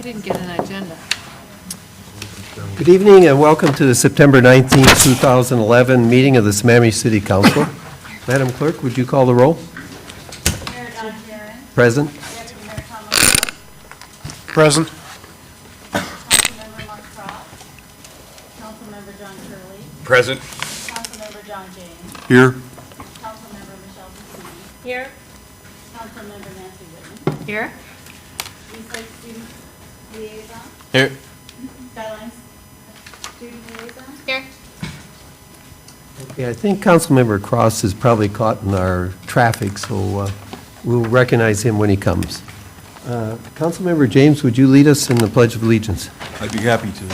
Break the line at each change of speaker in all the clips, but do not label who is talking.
didn't get an agenda.
Good evening and welcome to the September 19, 2011 meeting of the Sammamish City Council. Madam Clerk, would you call the roll?
Mayor Don Karen.
Present.
Deputy Mayor Tom McCall.
Present.
Councilmember Mark Cross. Councilmember John Curley.
Present.
Councilmember John James.
Here.
Councilmember Michelle Petusi.
Here.
Councilmember Nancy Whitman.
Here.
Eastside Student Liaison.
Here.
Skyline Student Liaison.
Here.
Okay, I think Councilmember Cross is probably caught in our traffic, so we'll recognize him when he comes. Councilmember James, would you lead us in the Pledge of Allegiance?
I'd be happy to.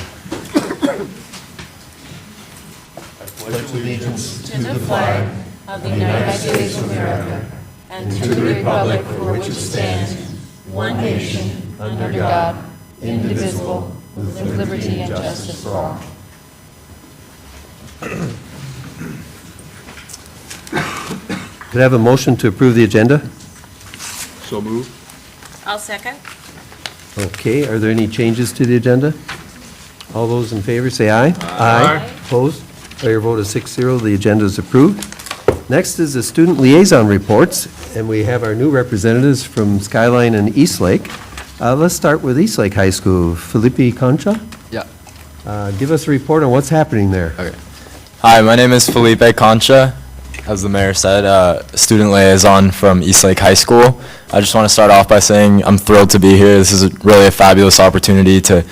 Pledge allegiance
To the flag of the United States of America and to the republic for which it stands, one nation, under God, indivisible, with liberty and justice for all.
Could I have a motion to approve the agenda?
So moved.
I'll second.
Okay, are there any changes to the agenda? All those in favor say aye. Aye. Opposed? By your vote of 6-0, the agenda is approved. Next is the student liaison reports, and we have our new representatives from Skyline and Eastlake. Let's start with Eastlake High School. Felipe Concha,
Yeah.
give us a report on what's happening there.
Okay. Hi, my name is Felipe Concha. As the mayor said, student liaison from Eastlake High School. I just want to start off by saying I'm thrilled to be here. This is really a fabulous opportunity to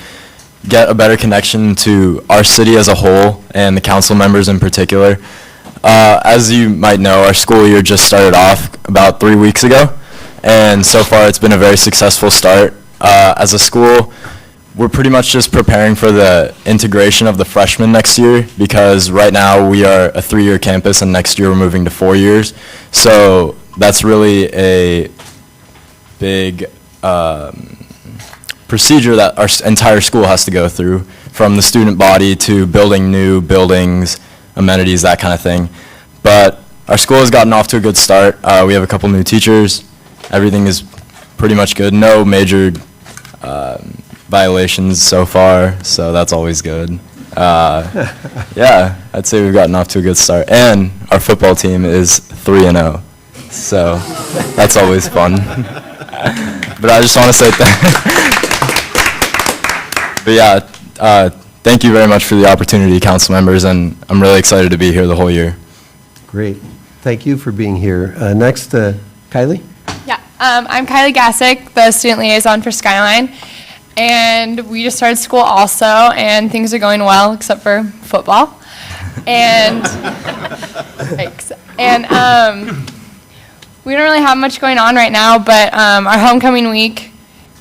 get a better connection to our city as a whole and the council members in particular. As you might know, our school year just started off about 3 weeks ago, and so far it's been a very successful start. As a school, we're pretty much just preparing for the integration of the freshmen next year, because right now we are a 3-year campus and next year we're moving to 4 years. So that's really a big procedure that our entire school has to go through, from the student body to building new buildings, amenities, that kind of thing. But our school has gotten off to a good start. We have a couple new teachers. Everything is pretty much good. No major violations so far, so that's always good. Yeah, I'd say we've gotten off to a good start. And our football team is 3-0, so that's always fun. But I just want to say but yeah, thank you very much for the opportunity, council members, and I'm really excited to be here the whole year.
Great. Thank you for being here. Next, Kylie?
Yeah, I'm Kylie Gassick, the student liaison for Skyline, and we just started school also, and things are going well except for football. And thanks. And we don't really have much going on right now, but our homecoming week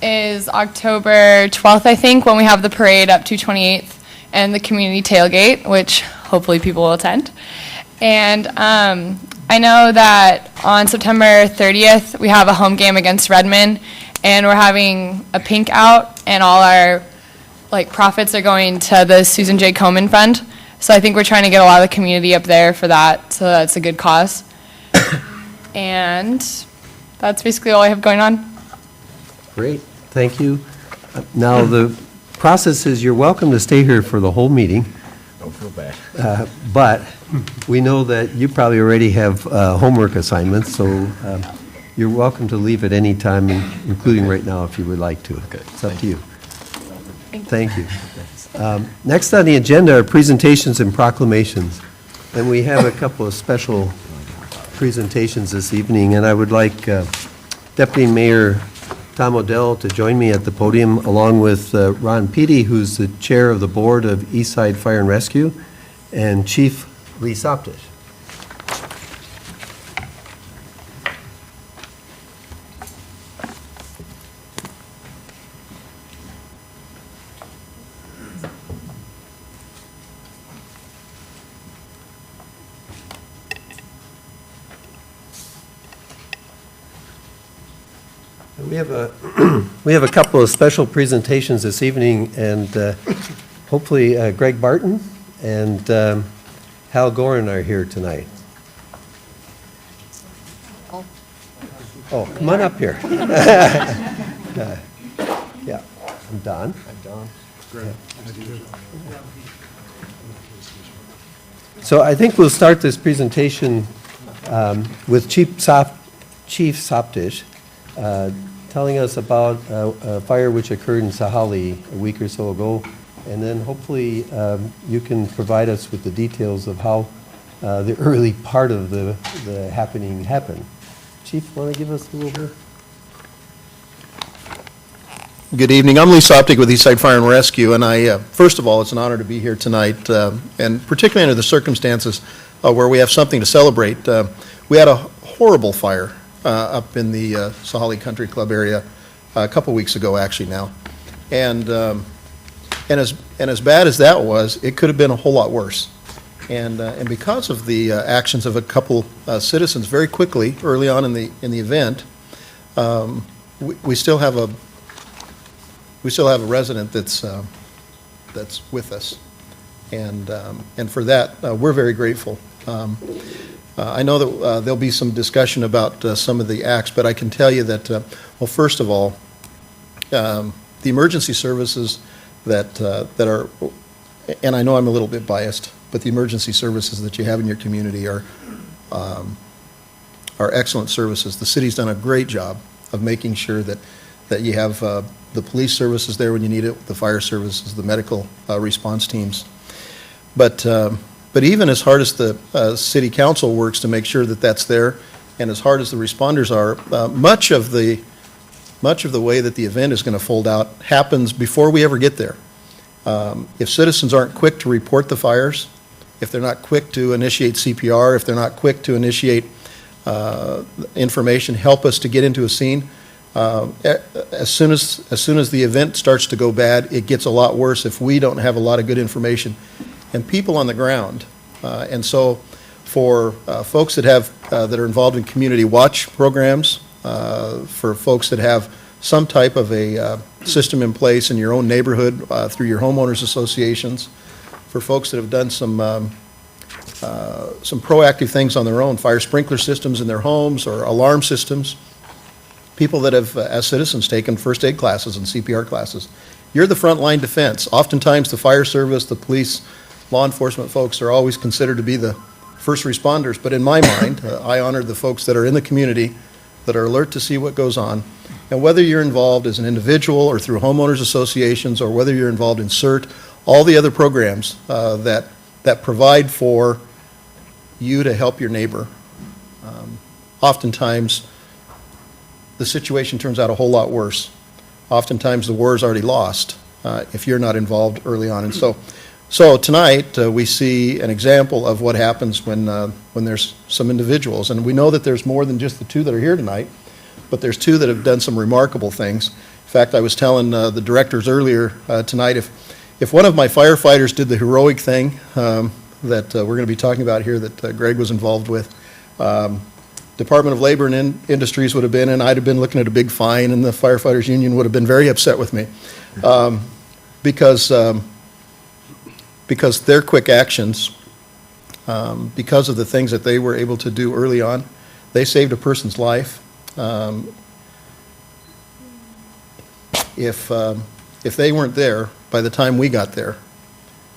is October 12th, I think, when we have the parade up to 28th and the community tailgate, which hopefully people will attend. And I know that on September 30th, we have a home game against Redmond, and we're having a pink out, and all our profits are going to the Susan J. Komen Fund. So I think we're trying to get a lot of the community up there for that, so that's a good cause. And that's basically all I have going on.
Great, thank you. Now, the process is you're welcome to stay here for the whole meeting.
Don't feel bad.
But we know that you probably already have homework assignments, so you're welcome to leave at any time, including right now if you would like to.
Okay,
It's up to you. Thank you. Next on the agenda are presentations and proclamations. And we have a couple of special presentations this evening, and I would like Deputy Mayor Tom Odell to join me at the podium, along with Ron Peaty, who's the chair of the board of Eastside Fire and Rescue, and Chief Lee Soptish. We have a couple of special presentations this evening, and hopefully Greg Barton and Hal Gorin are here tonight. Oh, come on up here. Yeah. I'm Don. So I think we'll start this presentation with Chief Soptish telling us about a fire which occurred in Sahali a week or so ago, and then hopefully you can provide us with the details of how the early part of the happening happened. Chief, want to give us a little bit?
Good evening. I'm Lee Soptic with Eastside Fire and Rescue, and first of all, it's an honor to be here tonight, and particularly under the circumstances where we have something to celebrate. We had a horrible fire up in the Sahali Country Club area a couple weeks ago, actually now, and as bad as that was, it could have been a whole lot worse. And because of the actions of a couple citizens, very quickly early on in the event, we still have a resident that's with us, and for that we're very grateful. I know that there'll be some discussion about some of the acts, but I can tell you that well, first of all, the emergency services that are, and I know I'm a little bit biased, but the emergency services that you have in your community are excellent services. The city's done a great job of making sure that you have the police services there when you need it, the fire services, the medical response teams. But even as hard as the city council works to make sure that that's there, and as hard as the responders are, much of the way that the event is going to fold out happens before we ever get there. If citizens aren't quick to report the fires, if they're not quick to initiate CPR, if they're not quick to initiate information, help us to get into a scene, as soon as the event starts to go bad, it gets a lot worse if we don't have a lot of good information and people on the ground. And so for folks that are involved in community watch programs, for folks that have some type of a system in place in your own neighborhood through your homeowners associations, for folks that have done some proactive things on their own, fire sprinkler systems in their homes or alarm systems, people that have, as citizens, taken first aid classes and CPR classes. You're the frontline defense. Oftentimes the fire service, the police, law enforcement folks are always considered to be the first responders, but in my mind, I honor the folks that are in the community that are alert to see what goes on. And whether you're involved as an individual or through homeowners associations, or whether you're involved in CERT, all the other programs that provide for you to help your neighbor, oftentimes the situation turns out a whole lot worse. Oftentimes the war is already lost if you're not involved early on. And so tonight we see an example of what happens when there's some individuals. And we know that there's more than just the two that are here tonight, but there's two that have done some remarkable things. In fact, I was telling the directors earlier tonight, if one of my firefighters did the heroic thing that we're going to be talking about here that Greg was involved with, Department of Labor and Industries would have been, and I'd have been looking at a big fine, and the firefighters union would have been very upset with me because their quick actions, because of the things that they were able to do early on, they saved a person's life. If they weren't there by the time we got there,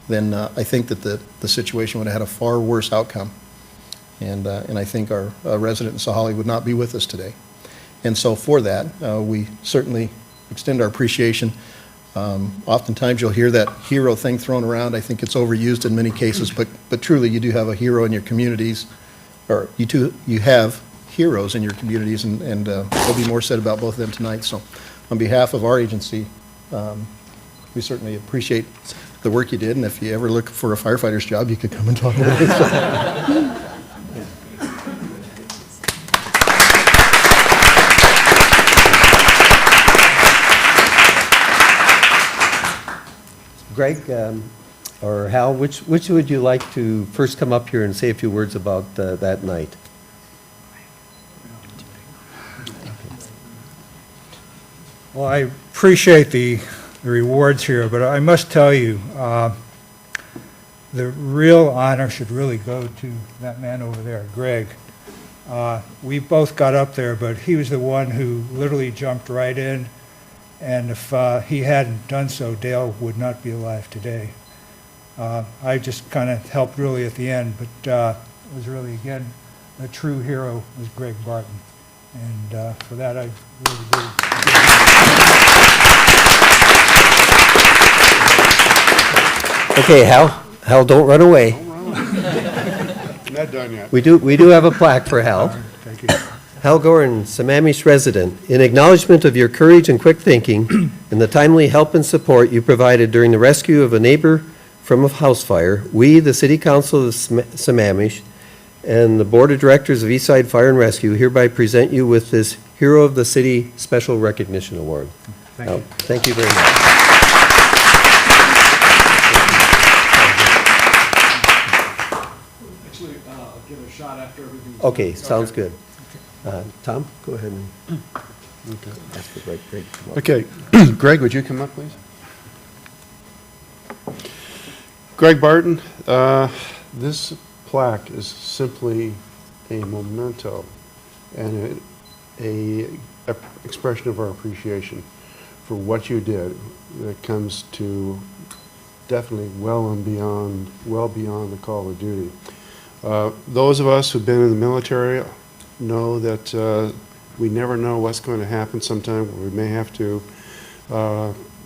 then I think that the situation would have had a far worse outcome. And I think our resident in Sahali would not be with us today. And so for that, we certainly extend our appreciation. Oftentimes you'll hear that hero thing thrown around. I think it's overused in many cases, but truly you do have a hero in your communities, or you have heroes in your communities, and there'll be more said about both of them tonight. So on behalf of our agency, we certainly appreciate the work you did, and if you ever look for a firefighter's job, you could come and talk about it.
Greg or Hal, which would you like to first come up here and say a few words about that night?
Well, I appreciate the rewards here, but I must tell you, the real honor should really go to that man over there, Greg. We both got up there, but he was the one who literally jumped right in And if he hadn't done so, Dale would not be alive today. I just kind of helped really at the end, but it was really, again, a true hero was Greg Barton. And for that, I really do.
Okay, Hal, don't run away.
Not done yet.
We do have a plaque for Hal.
Thank you.
Hal Gorin, Sammamish resident, in acknowledgement of your courage and quick thinking and the timely help and support you provided during the rescue of a neighbor from a house fire, we, the City Council of Sammamish, and the Board of Directors of Eastside Fire and Rescue hereby present you with this Hero of the City Special Recognition Award.
Thank you.
Thank you very much.
Actually, I'll give it a shot after everything's.
Okay, sounds good. Tom, go ahead and ask for Greg to come up.
Okay, Greg, would you come up, please? Greg Barton, this plaque is simply a memento and a expression of our appreciation for what you did. That comes to definitely well beyond the call of duty. Those of us who've been in the military know that we never know what's going to happen sometime. We may have to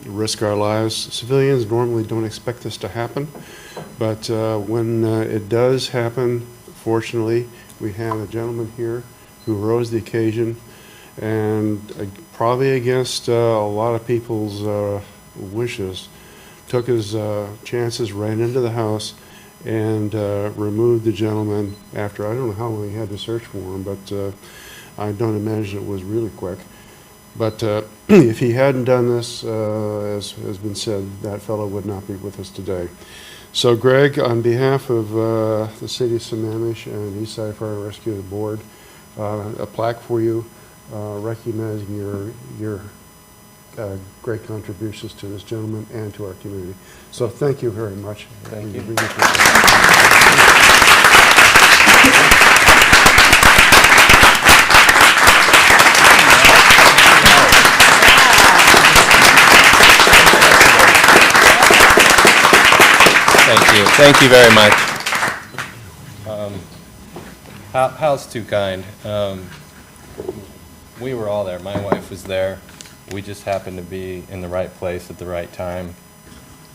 risk our lives. Civilians normally don't expect this to happen, but when it does happen, fortunately, we have a gentleman here who rose the occasion and probably against a lot of people's wishes, took his chances right into the house and removed the gentleman after, I don't know how long he had to search for him, but I don't imagine it was really quick. But if he hadn't done this, as has been said, that fellow would not be with us today. So Greg, on behalf of the City of Sammamish and Eastside Fire and Rescue Board, a plaque for you recognizing your great contributions to this gentleman and to our community. So thank you very much.
Thank you.
Thank you very much. Hal's too kind. We were all there. My wife was there. We just happened to be in the right place at the right time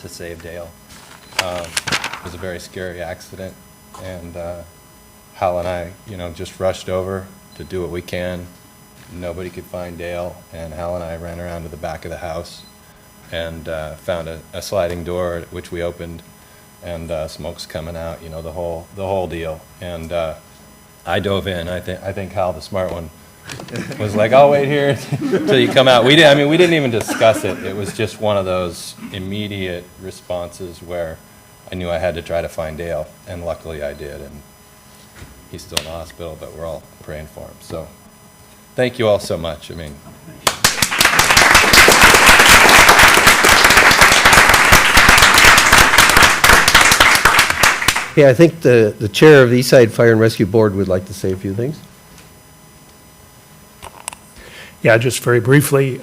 to save Dale. It was a very scary accident, and Hal and I, just rushed over to do what we can. Nobody could find Dale, and Hal and I ran around to the back of the house and found a sliding door, which we opened, and smoke's coming out, the whole deal. And I dove in. I think Hal, the smart one, was like, "I'll wait here till you come out." We didn't even discuss it. It was just one of those immediate responses where I knew I had to try to find Dale, and luckily I did. And he's still in the hospital, but we're all praying for him. So, thank you all so much.
Yeah, I think the chair of the Eastside Fire and Rescue Board would like to say a few things.
Yeah, just very briefly,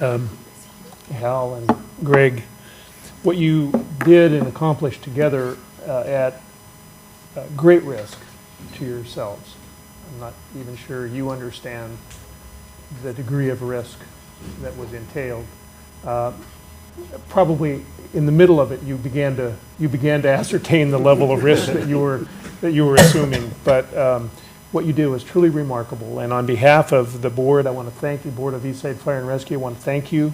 Hal and Greg, what you did and accomplished together at great risk to yourselves. I'm not even sure you understand the degree of risk that was entailed. Probably in the middle of it, you began to ascertain the level of risk that you were assuming. But what you did was truly remarkable. And on behalf of the board, I want to thank the Board of Eastside Fire and Rescue. I want to thank you,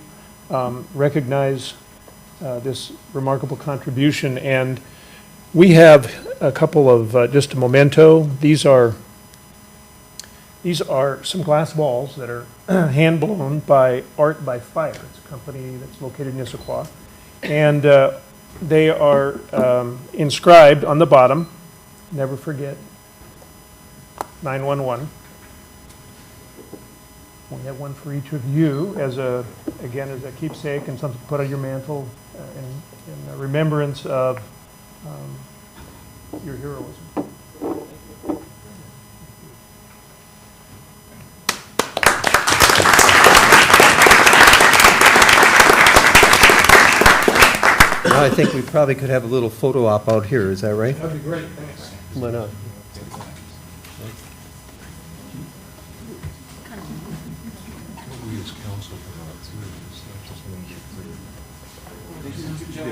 recognize this remarkable contribution. And we have a couple of just a memento. These are some glass balls that are hand blown by Art by Fire. It's a company that's located in Issaquah. And they are inscribed on the bottom, never forget, 911. We have one for each of you as a keepsake and something to put on your mantle in remembrance of your heroism.
Now I think we probably could have a little photo op out here, is that right?
That'd be great, thanks.
Come on up.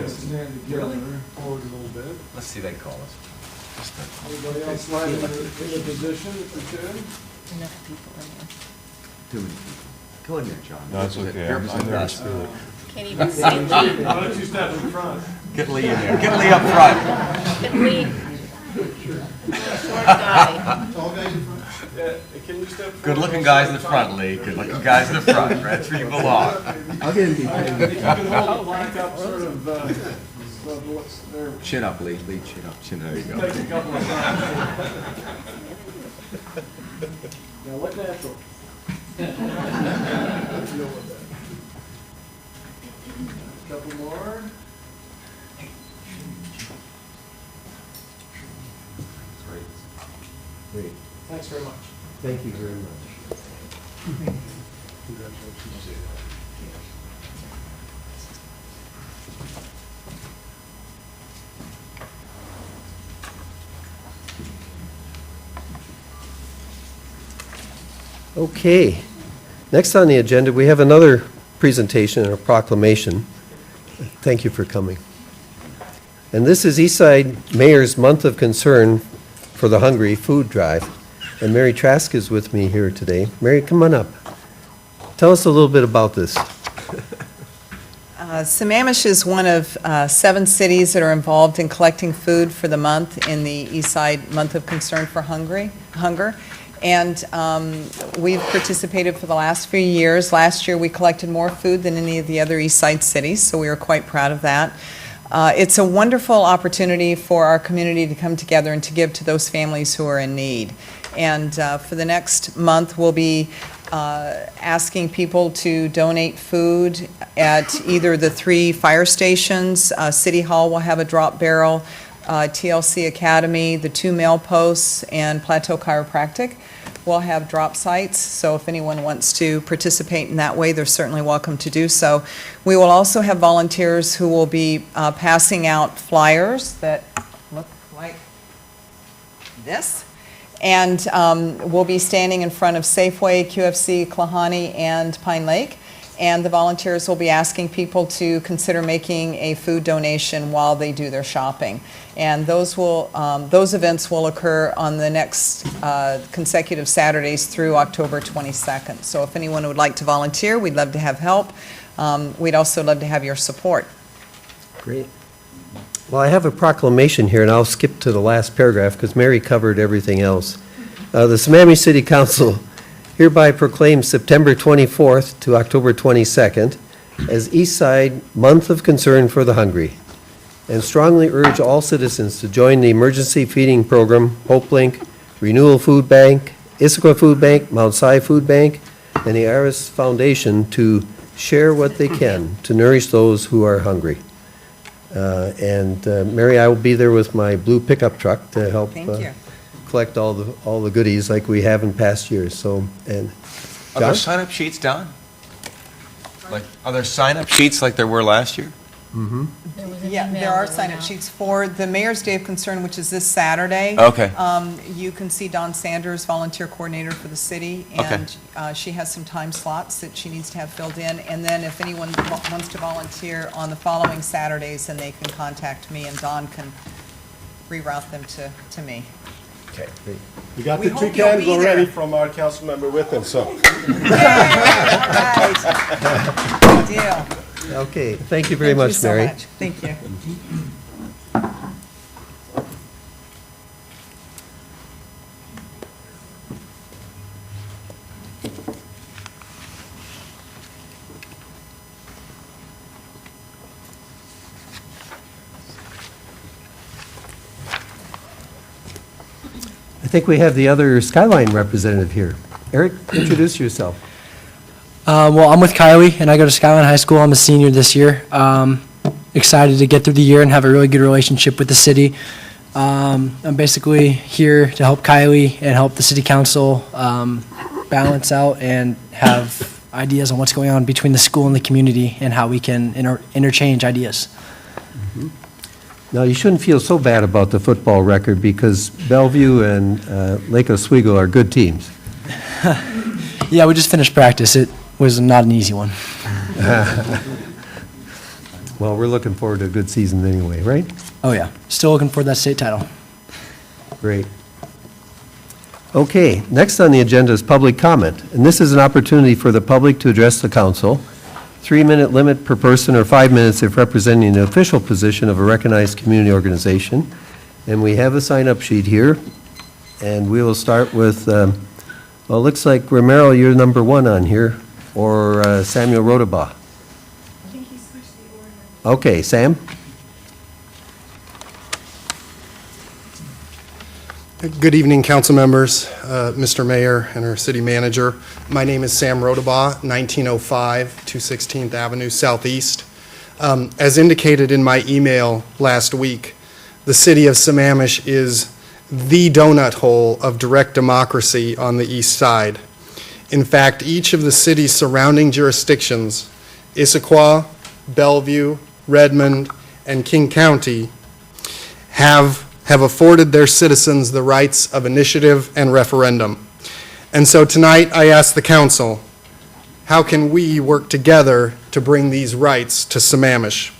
Stand together, forward a little bit.
Let's see, they call us.
Everybody else slide in the position if you could.
Enough people in there.
Too many people. Go in there, John.
No, it's okay. I'm nervous.
Can't even see.
Why don't you step in front?
Get Lee in there. Get Lee up front.
Can we? Short guy.
Yeah, can you step forward?
Good-looking guys in the front, Lee. Good-looking guys in the front. That's where you belong.
I'll get him
If
behind
you can hold the mic up sort of, what's there,
Chin up, Lee. Lee, chin up. Chin, there you go.
takes a couple of times. Now look natural. Deal with that. Couple more.
Great.
Thanks very much.
Thank you very much. Okay. Next on the agenda, we have another presentation and a proclamation. Thank you for coming. And this is Eastside Mayor's Month of Concern for the Hungry Food Drive. And Mary Trask is with me here today. Mary, come on up. Tell us a little bit about this.
Sammamish is one of 7 cities that are involved in collecting food for the month in the Eastside Month of Concern for Hunger. And we've participated for the last few years. Last year, we collected more food than any of the other Eastside cities, so we were quite proud of that. It's a wonderful opportunity for our community to come together and to give to those families who are in need. And for the next month, we'll be asking people to donate food at either the 3 fire stations. City Hall will have a drop barrel, TLC Academy, the 2 mail posts, and Plateau Chiropractic will have drop sites. So if anyone wants to participate in that way, they're certainly welcome to do so. We will also have volunteers who will be passing out flyers that look like this. And we'll be standing in front of Safeway, QFC, Klahani, and Pine Lake. And the volunteers will be asking people to consider making a food donation while they do their shopping. And those events will occur on the next consecutive Saturdays through October 22nd. So if anyone would like to volunteer, we'd love to have help. We'd also love to have your support.
Great. Well, I have a proclamation here, and I'll skip to the last paragraph because Mary covered everything else. The Sammamish City Council hereby proclaims September 24th to October 22nd as Eastside Month of Concern for the Hungry, and strongly urge all citizens to join the Emergency Feeding Program, HopeLink, Renewal Food Bank, Issaquah Food Bank, Mount Si Food Bank, and the Aris Foundation to share what they can to nourish those who are hungry. Mary, I will be there with my blue pickup truck to help
Thank you.
collect all the goodies like we have in past years. So, and
Are there
John?
sign-up sheets, Don? Like, are there sign-up sheets like there were last year?
Mm-hmm.
Yeah, there are sign-up sheets for the Mayor's Day of Concern, which is this Saturday.
Okay.
You can see Dawn Sanders, volunteer coordinator for the city,
Okay.
and she has some time slots that she needs to have filled in. And then if anyone wants to volunteer on the following Saturdays, then they can contact me, and Dawn can reroute them to me.
Okay.
We got
We
the 2
hope you'll
cans
be
already
there.
from our council member with him, so.
Right. Good deal.
Okay, thank you very much, Mary.
Thank you.
I think we have the other Skyline representative here. Eric, introduce yourself.
Well, I'm with Kylie, and I go to Skyline High School. I'm a senior this year. Excited to get through the year and have a really good relationship with the city. I'm basically here to help Kylie and help the city council balance out and have ideas on what's going on between the school and the community and how we can interchange ideas.
Now, you shouldn't feel so bad about the football record because Bellevue and Lake Oswego are good teams.
Yeah, we just finished practice. It was not an easy one.
Well, we're looking forward to a good season anyway, right?
Oh, yeah. Still looking for that state title.
Great. Okay, next on the agenda is public comment, and this is an opportunity for the public to address the council. 3-minute limit per person, or 5 minutes if representing the official position of a recognized community organization. And we have a sign-up sheet here, and we will start with, well, it looks like Romero, you're number 1 on here, or Samuel Rodabaugh.
I think he switched the order.
Okay, Sam?
Good evening, council members, Mr. Mayor, and our city manager. My name is Sam Rodabaugh, 1905 216th Avenue Southeast. As indicated in my email last week, the city of Sammamish is the donut hole of direct democracy on the east side. In fact, each of the city's surrounding jurisdictions, Issaquah, Bellevue, Redmond, and King County, have afforded their citizens the rights of initiative and referendum. And so tonight I ask the council, how can we work together to bring these rights to Sammamish?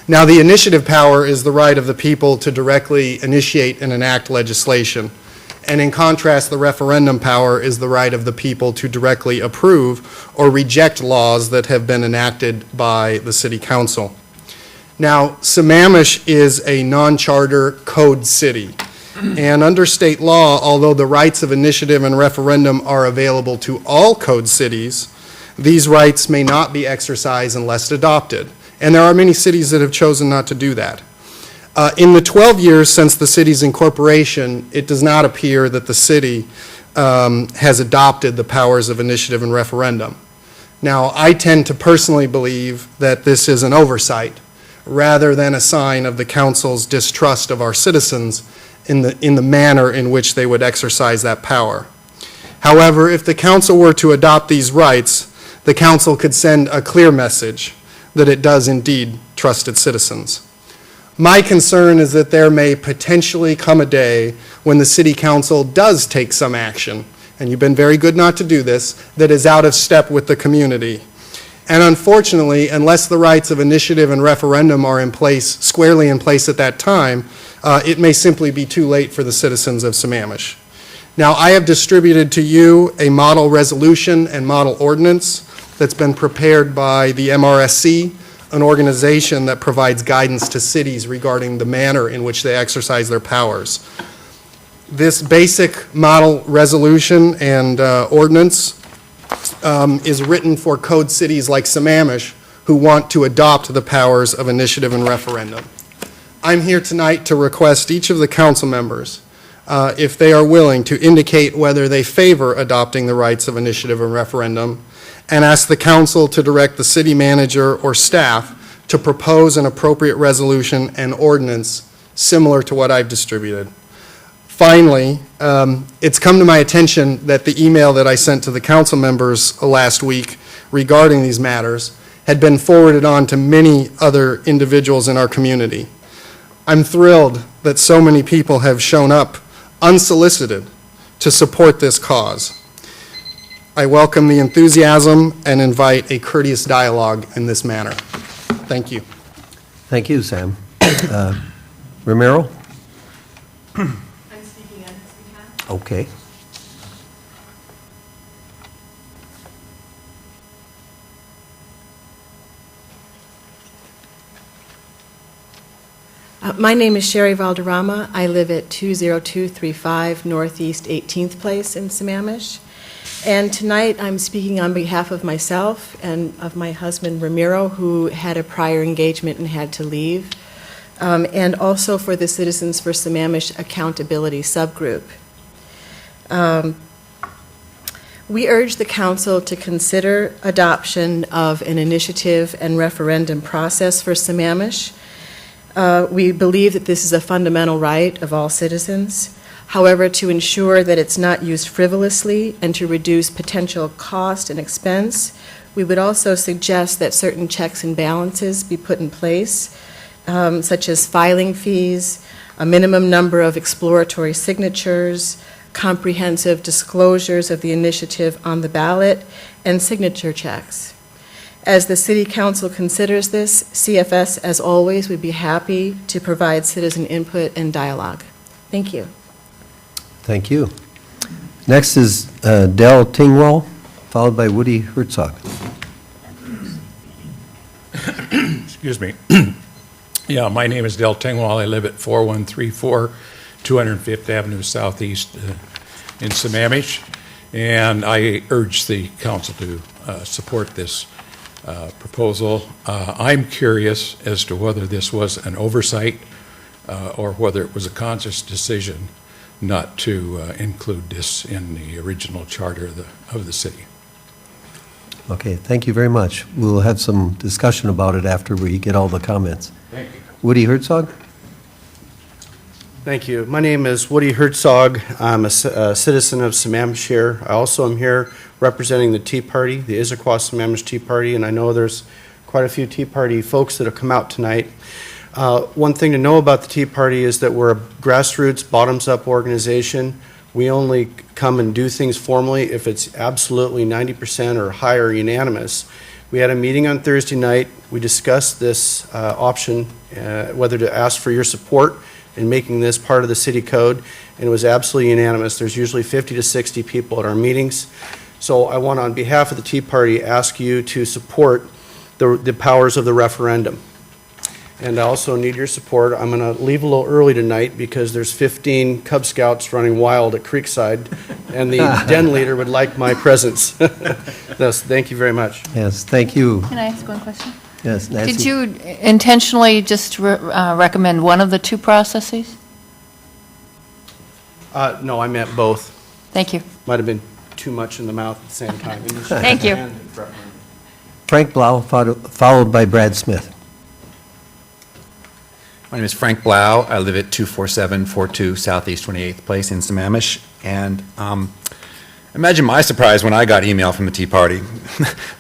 Now, the initiative power is the right of the people to directly initiate and enact legislation. And in contrast, the referendum power is the right of the people to directly approve or reject laws that have been enacted by the city council. Now, Sammamish is a non-charter code city, and under state law, although the rights of initiative and referendum are available to all code cities, these rights may not be exercised unless adopted, and there are many cities that have chosen not to do that. In the 12 years since the city's incorporation, it does not appear that the city has adopted the powers of initiative and referendum. Now, I tend to personally believe that this is an oversight, rather than a sign of the council's distrust of our citizens in the manner in which they would exercise that power. However, if the council were to adopt these rights, the council could send a clear message that it does indeed trust its citizens. My concern is that there may potentially come a day when the city council does take some action, and you've been very good not to do this, that is out of step with the community. And unfortunately, unless the rights of initiative and referendum are in place, squarely in place at that time, it may simply be too late for the citizens of Sammamish. Now, I have distributed to you a model resolution and model ordinance that's been prepared by the MRSC, an organization that provides guidance to cities regarding the manner in which they exercise their powers. This basic model resolution and ordinance is written for code cities like Sammamish who want to adopt the powers of initiative and referendum. I'm here tonight to request each of the council members, if they are willing, to indicate whether they favor adopting the rights of initiative and referendum, and ask the council to direct the city manager or staff to propose an appropriate resolution and ordinance similar to what I've distributed. Finally, it's come to my attention that the email that I sent to the council members last week regarding these matters had been forwarded on to many other individuals in our community. I'm thrilled that so many people have shown up unsolicited to support this cause. I welcome the enthusiasm and invite a courteous dialogue in this manner. Thank you.
Thank you, Sam. Romero? Okay.
My name is Sherry Valderrama. I live at 20235 Northeast 18th Place in Sammamish. And tonight I'm speaking on behalf of myself and of my husband Ramiro, who had a prior engagement and had to leave, and also for the Citizens for Sammamish Accountability Subgroup. We urge the council to consider adoption of an initiative and referendum process for Sammamish. We believe that this is a fundamental right of all citizens. However, to ensure that it's not used frivolously and to reduce potential cost and expense, we would also suggest that certain checks and balances be put in place such as filing fees, a minimum number of exploratory signatures, comprehensive disclosures of the initiative on the ballot, and signature checks. As the City Council considers this, CFS, as always, would be happy to provide citizen input and dialogue. Thank you.
Thank you. Next is Del Tingwall, followed by Woody Herzog.
Excuse me. Yeah, my name is Del Tingwall. I live at 4134 205th Avenue Southeast in Sammamish, and I urge the council to support this proposal. I'm curious as to whether this was an oversight or whether it was a conscious decision not to include this in the original charter of the city.
Okay, thank you very much. We'll have some discussion about it after we get all the comments.
Thank you.
Woody Herzog?
Thank you. My name is Woody Herzog. I'm a citizen of Sammamish here. I also am here representing the Tea Party, the Issaquah Sammamish Tea Party, and I know there's quite a few Tea Party folks that have come out tonight. One thing to know about the Tea Party is that we're a grassroots, bottoms-up organization. We only come and do things formally if it's absolutely 90% or higher unanimous. We had a meeting on Thursday night. We discussed this option, whether to ask for your support in making this part of the city code, and it was absolutely unanimous. There's usually 50 to 60 people at our meetings. So I want, on behalf of the Tea Party, ask you to support the powers of the referendum. And I also need your support. I'm going to leave a little early tonight because there's 15 Cub Scouts running wild at Creekside, and the den leader would like my presence. Thus, thank you very much.
Yes, thank you.
Can I ask one question?
Yes, Nancy?
Did you intentionally just recommend one of the two processes?
No, I meant both.
Thank you.
Might have been too much in the mouth at the same time.
Thank you.
Frank Blau, followed by Brad Smith.
My name is Frank Blau. I live at 24742 Southeast 28th Place in Sammamish. And imagine my surprise when I got email from the Tea Party.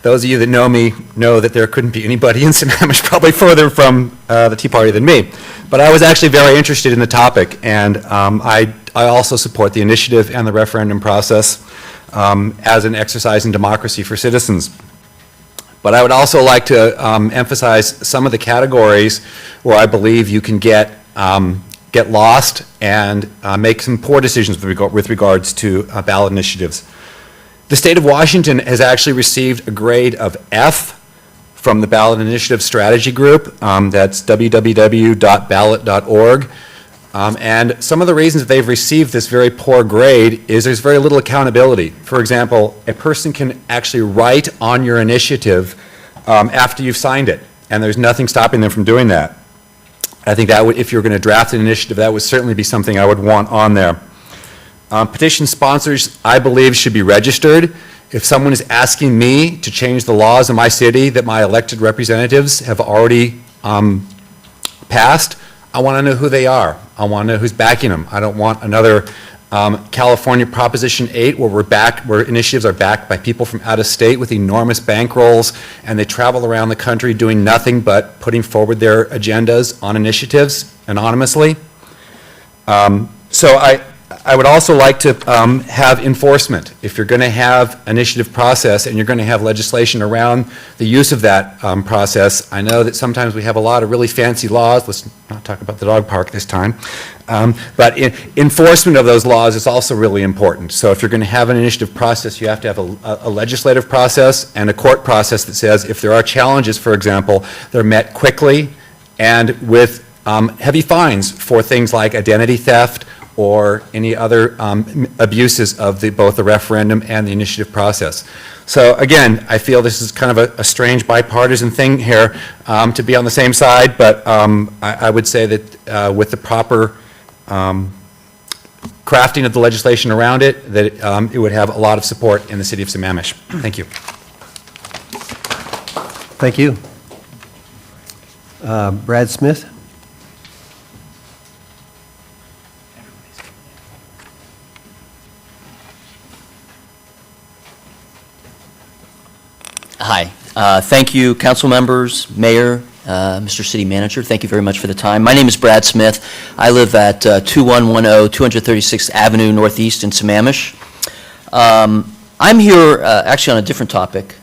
Those of you that know me know that there couldn't be anybody in Sammamish probably further from the Tea Party than me. But I was actually very interested in the topic, and I also support the initiative and the referendum process as an exercise in democracy for citizens. But I would also like to emphasize some of the categories where I believe you can get lost and make some poor decisions with regards to ballot initiatives. The state of Washington has actually received a grade of F from the Ballot Initiative Strategy Group. That's www.ballot.org. And some of the reasons that they've received this very poor grade is there's very little accountability. For example, a person can actually write on your initiative after you've signed it, and there's nothing stopping them from doing that. I think that would, if you're going to draft an initiative, that would certainly be something I would want on there. Petition sponsors, I believe, should be registered. If someone is asking me to change the laws in my city that my elected representatives have already passed, I want to know who they are. I want to know who's backing them. I don't want another California Proposition 8 where initiatives are backed by people from out of state with enormous bankrolls, and they travel around the country doing nothing but putting forward their agendas on initiatives anonymously. So I would also like to have enforcement. If you're going to have initiative process and you're going to have legislation around the use of that process, I know that sometimes we have a lot of really fancy laws. Let's not talk about the dog park this time. But enforcement of those laws is also really important. So if you're going to have an initiative process, you have to have a legislative process and a court process that says if there are challenges, for example, they're met quickly and with heavy fines for things like identity theft or any other abuses of both the referendum and the initiative process. So again, I feel this is kind of a strange bipartisan thing here to be on the same side, but I would say that with the proper crafting of the legislation around it, that it would have a lot of support in the city of Sammamish. Thank you.
Thank you. Brad Smith?
Hi. Thank you, council members, mayor, Mr. City Manager. Thank you very much for the time. My name is Brad Smith. I live at 2110 236th Avenue Northeast in Sammamish. I'm here actually on a different topic.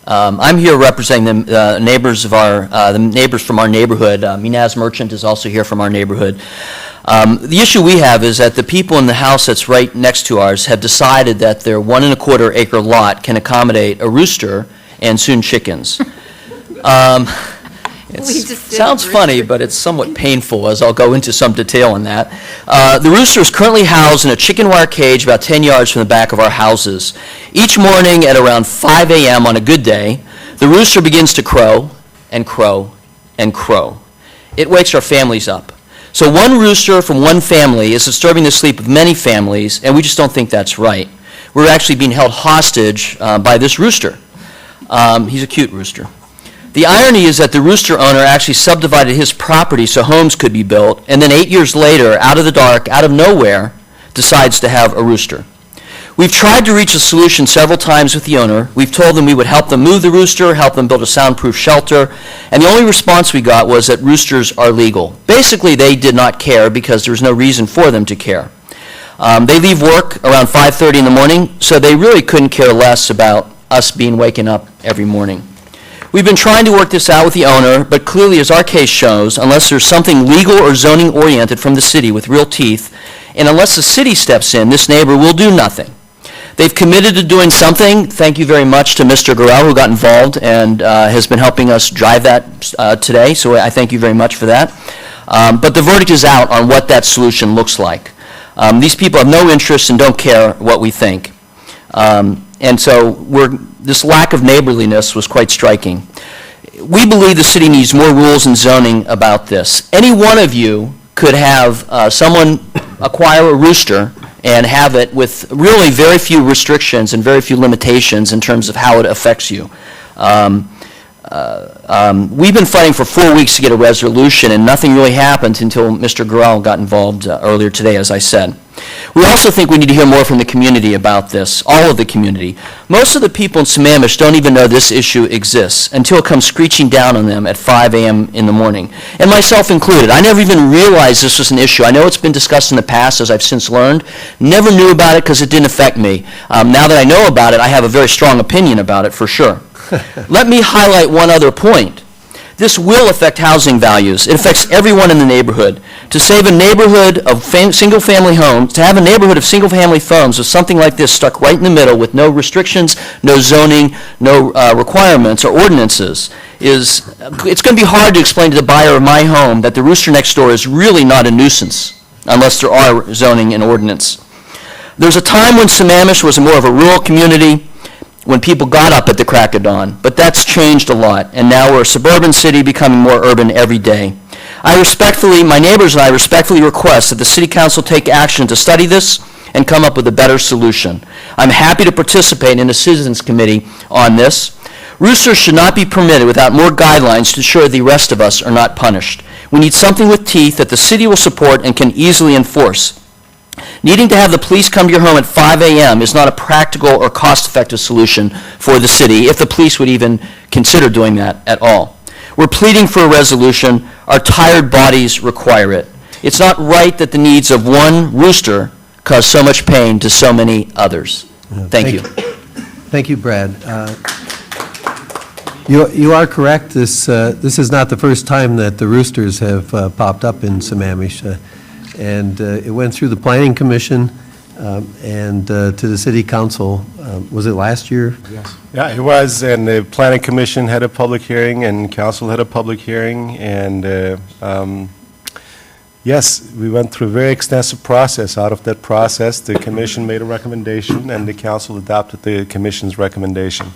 I'm here representing the neighbors of the neighbors from our neighborhood. Minaz Merchant is also here from our neighborhood. The issue we have is that the people in the house that's right next to ours have decided that their 1 1/4 acre lot can accommodate a rooster and soon chickens. It sounds funny, but it's somewhat painful, as I'll go into some detail on that. The rooster is currently housed in a chicken wire cage about 10 yards from the back of our houses. Each morning at around 5 a.m. on a good day, the rooster begins to crow and crow and crow. It wakes our families up. So one rooster from one family is disturbing the sleep of many families, and we just don't think that's right. We're actually being held hostage by this rooster. He's a cute rooster. The irony is that the rooster owner actually subdivided his property so homes could be built, and then 8 years later, out of the dark, out of nowhere, decides to have a rooster. We've tried to reach a solution several times with the owner. We've told them we would help them move the rooster, help them build a soundproof shelter, and the only response we got was that roosters are legal. Basically, they did not care because there was no reason for them to care. They leave work around 5:30 in the morning, so they really couldn't care less about us being waken up every morning. We've been trying to work this out with the owner, but clearly, as our case shows, unless there's something legal or zoning oriented from the city with real teeth, and unless the city steps in, this neighbor will do nothing. They've committed to doing something. Thank you very much to Mr. Gorell, who got involved and has been helping us drive that today, so I thank you very much for that. But the verdict is out on what that solution looks like. These people have no interest and don't care what we think. And so this lack of neighborliness was quite striking. We believe the city needs more rules and zoning about this. Any one of you could have someone acquire a rooster and have it with really very few restrictions and very few limitations in terms of how it affects you. We've been fighting for 4 weeks to get a resolution, and nothing really happened until Mr. Gorell got involved earlier today, as I said. We also think we need to hear more from the community about this, all of the community. Most of the people in Sammamish don't even know this issue exists until it comes screeching down on them at 5 a.m. in the morning, and myself included. I never even realized this was an issue. I know it's been discussed in the past, as I've since learned. Never knew about it because it didn't affect me. Now that I know about it, I have a very strong opinion about it for sure. Let me highlight one other point. This will affect housing values. It affects everyone in the neighborhood. To save a neighborhood of single-family homes, to have a neighborhood of single-family homes with something like this stuck right in the middle with no restrictions, no zoning, no requirements or ordinances, it's going to be hard to explain to the buyer of my home that the rooster next door is really not a nuisance unless there are zoning and ordinance. There's a time when Sammamish was more of a rural community, when people got up at the crack of dawn, but that's changed a lot, and now we're a suburban city becoming more urban every day. My neighbors and I respectfully request that the City Council take action to study this and come up with a better solution. I'm happy to participate in a citizens committee on this. Roosters should not be permitted without more guidelines to ensure the rest of us are not punished. We need something with teeth that the city will support and can easily enforce. Needing to have the police come to your home at 5 a.m. is not a practical or cost-effective solution for the city, if the police would even consider doing that at all. We're pleading for a resolution. Our tired bodies require it. It's not right that the needs of one rooster cause so much pain to so many others. Thank you.
Thank you, Brad. You are correct. This is not the first time that the roosters have popped up in Sammamish. And it went through the Planning Commission and to the City Council. Was it last year?
Yes. Yeah, it was, and the Planning Commission had a public hearing, and Council had a public hearing, and yes, we went through a very extensive process. Out of that process, the Commission made a recommendation, and the Council adopted the Commission's recommendation.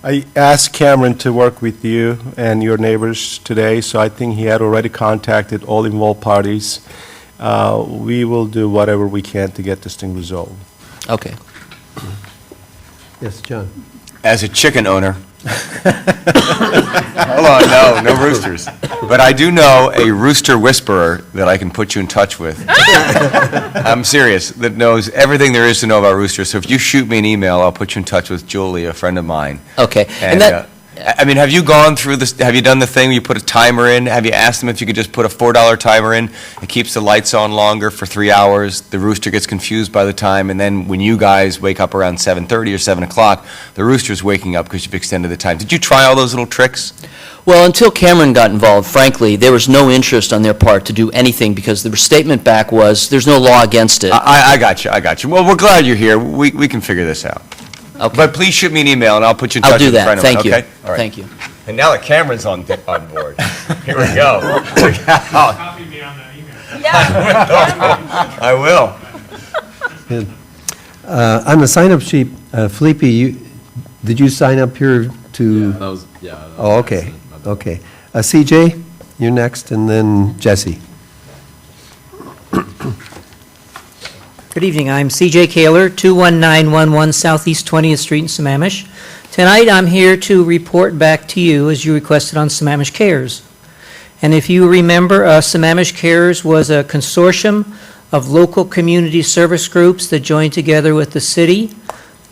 I asked Cameron to work with you and your neighbors today, so I think he had already contacted all involved parties. We will do whatever we can to get this thing resolved.
Okay.
Yes, John.
As a chicken owner, hold on, no roosters. But I do know a rooster whisperer that I can put you in touch with. I'm serious, that knows everything there is to know about roosters. So if you shoot me an email, I'll put you in touch with Julie, a friend of mine.
Okay.
And I mean, have you gone through this, have you done the thing, where you put a timer in? Have you asked them if you could just put a $4 timer in? It keeps the lights on longer for 3 hours, the rooster gets confused by the time, and then when you guys wake up around 7:30 or 7 o'clock, the rooster's waking up because you've extended the time. Did you try all those little tricks?
Well, until Cameron got involved, frankly, there was no interest on their part to do anything because the statement back was, there's no law against it.
I got you. Well, we're glad you're here. We can figure this out.
Okay.
But please shoot me an email, and I'll put you in
I'll
touch
do
with a
that.
friend of
Thank
mine,
you.
okay? All right.
Thank you.
And now that Cameron's on board, here we go. Look out.
Copy me on the email.
I will.
Good. On the sign-up sheet, Felipe, did you sign up here to? Oh, okay, okay. CJ, you're next, and then Jesse.
Good evening, I'm CJ Kaler, 21911 Southeast 20th Street in Sammamish. Tonight, I'm here to report back to you as you requested on Sammamish Cares. And if you remember, Sammamish Cares was a consortium of local community service groups that joined together with the city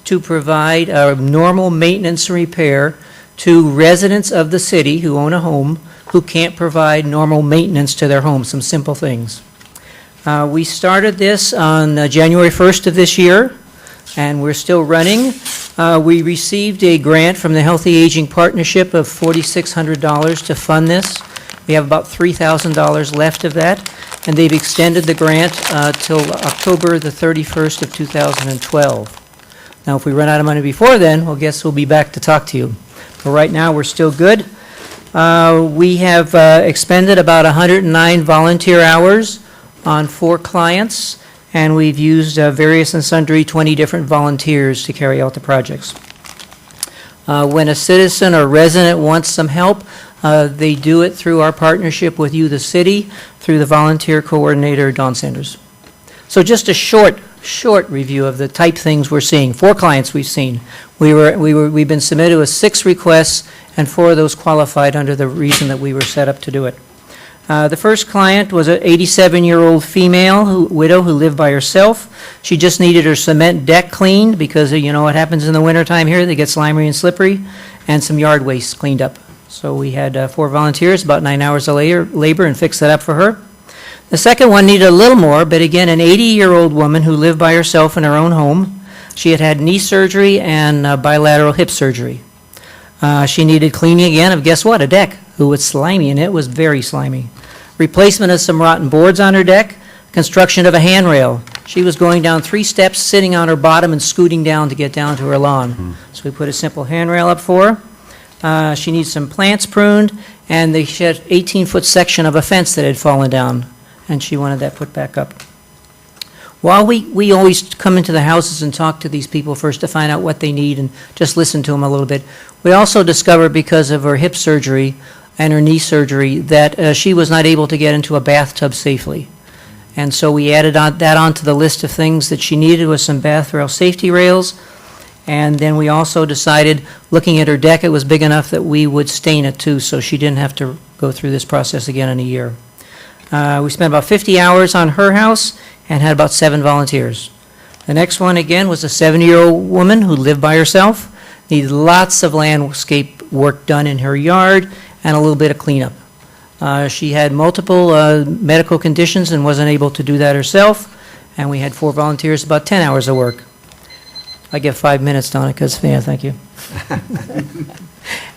to provide normal maintenance and repair to residents of the city who own a home who can't provide normal maintenance to their home, some simple things. We started this on January 1st of this year, and we're still running. We received a grant from the Healthy Aging Partnership of $4,600 to fund this. We have about $3,000 left of that, and they've extended the grant till October the 31st of 2012. Now, if we run out of money before then, well, guess we'll be back to talk to you. But right now, we're still good. We have expended about 109 volunteer hours on 4 clients, and we've used various and sundry 20 different volunteers to carry out the projects. When a citizen or resident wants some help, they do it through our partnership with You, the City, through the volunteer coordinator, Dawn Sanders. So just a short review of the type things we're seeing. 4 clients we've seen. We've been submitted with 6 requests, and 4 of those qualified under the reason that we were set up to do it. The first client was an 87-year-old female widow who lived by herself. She just needed her cement deck cleaned because you know what happens in the wintertime here. They get slimy and slippery, and some yard waste cleaned up. So we had 4 volunteers, about 9 hours of labor, and fixed that up for her. The second one needed a little more, but again, an 80-year-old woman who lived by herself in her own home. She had had knee surgery and bilateral hip surgery. She needed cleaning again of, guess what, a deck. It was slimy, and it was very slimy. Replacement of some rotten boards on her deck, construction of a handrail. She was going down 3 steps, sitting on her bottom and scooting down to get down to her lawn. So we put a simple handrail up for her. She needs some plants pruned, and she had an 18-foot section of a fence that had fallen down, and she wanted that put back up. While we always come into the houses and talk to these people first to find out what they need and just listen to them a little bit, we also discovered because of her hip surgery and her knee surgery that she was not able to get into a bathtub safely. And so we added that onto the list of things that she needed with some bath rail safety rails. And then we also decided, looking at her deck, it was big enough that we would stain it too, so she didn't have to go through this process again in a year. We spent about 50 hours on her house and had about 7 volunteers. The next one, again, was a 70-year-old woman who lived by herself, needed lots of landscape work done in her yard and a little bit of cleanup. She had multiple medical conditions and wasn't able to do that herself, and we had 4 volunteers, about 10 hours of work. I get 5 minutes, Donna, because, yeah, thank you.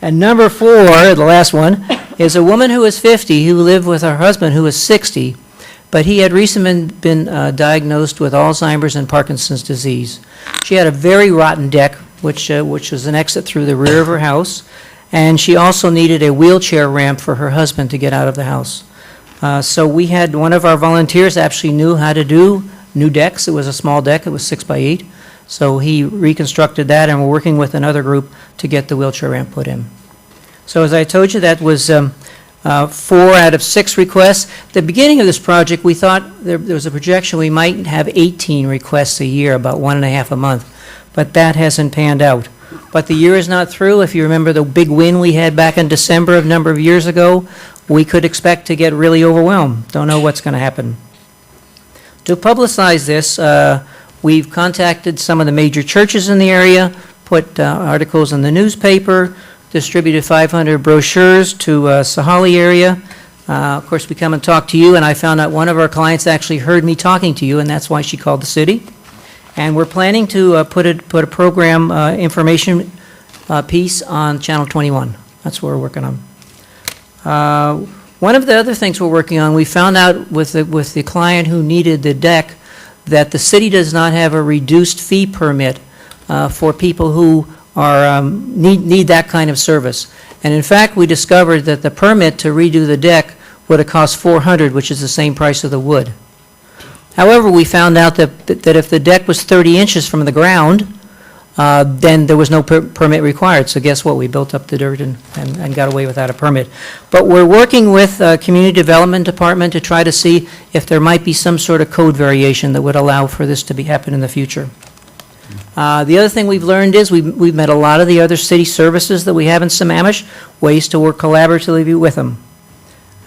And number 4, the last one, is a woman who was 50 who lived with her husband who was 60, but he had recently been diagnosed with Alzheimer's and Parkinson's disease. She had a very rotten deck, which was an exit through the rear of her house, and she also needed a wheelchair ramp for her husband to get out of the house. So we had one of our volunteers actually knew how to do new decks. It was a small deck. It was 6 by 8. So he reconstructed that, and we're working with another group to get the wheelchair ramp put in. So as I told you, that was 4 out of 6 requests. At the beginning of this project, we thought there was a projection we might have 18 requests a year, about 1.5 a month, but that hasn't panned out. But the year is not through. If you remember the big win we had back in December of a number of years ago, we could expect to get really overwhelmed. Don't know what's going to happen. To publicize this, we've contacted some of the major churches in the area, put articles in the newspaper, distributed 500 brochures to Sahali area. Of course, we come and talk to you, and I found out one of our clients actually heard me talking to you, and that's why she called the city. And we're planning to put a program information piece on Channel 21. That's what we're working on. One of the other things we're working on, we found out with the client who needed the deck that the city does not have a reduced fee permit for people who are need that kind of service. And in fact, we discovered that the permit to redo the deck would have cost $400, which is the same price of the wood. However, we found out that if the deck was 30 inches from the ground, then there was no permit required. So guess what? We built up the dirt and got away without a permit. But we're working with Community Development Department to try to see if there might be some sort of code variation that would allow for this to happen in the future. The other thing we've learned is we've met a lot of the other city services that we have in Sammamish, ways to work collaboratively with them.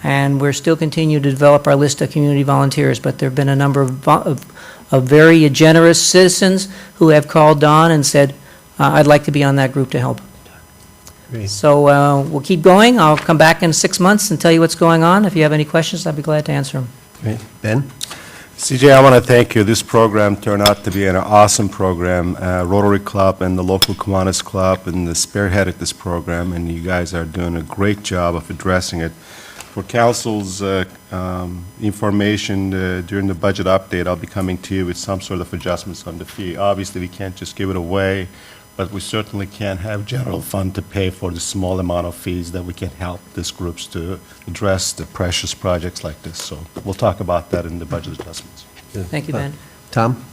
And we're still continuing to develop our list of community volunteers, but there have been a number of very generous citizens who have called Dawn and said, I'd like to be on that group to help.
Great.
So we'll keep going. I'll come back in 6 months and tell you what's going on. If you have any questions, I'd be glad to answer them.
Great. Ben?
CJ, I want to thank you. This program turned out to be an awesome program. Rotary Club and the local Kiwanis Club and the spearheaded this program, and you guys are doing a great job of addressing it. For council's information, during the budget update, I'll be coming to you with some sort of adjustments on the fee. Obviously, we can't just give it away, but we certainly can have general fund to pay for the small amount of fees that we can help these groups to address the precious projects like this. So we'll talk about that in the budget adjustments.
Thank you, Ben.
Tom?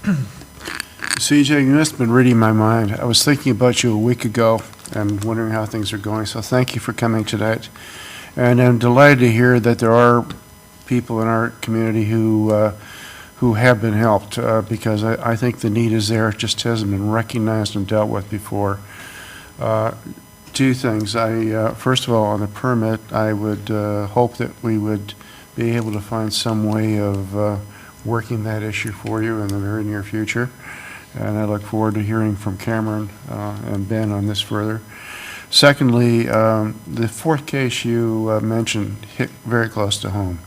CJ, you must have been reading my mind. I was thinking about you a week ago and wondering how things are going, so thank you for coming tonight. And I'm delighted to hear that there are people in our community who have been helped, because I think the need is there. It just hasn't been recognized and dealt with before. Two things. First of all, on the permit, I would hope that we would be able to find some way of working that issue for you in the very near future. And I look forward to hearing from Cameron and Ben on this further. Secondly, the fourth case you mentioned hit very close to home.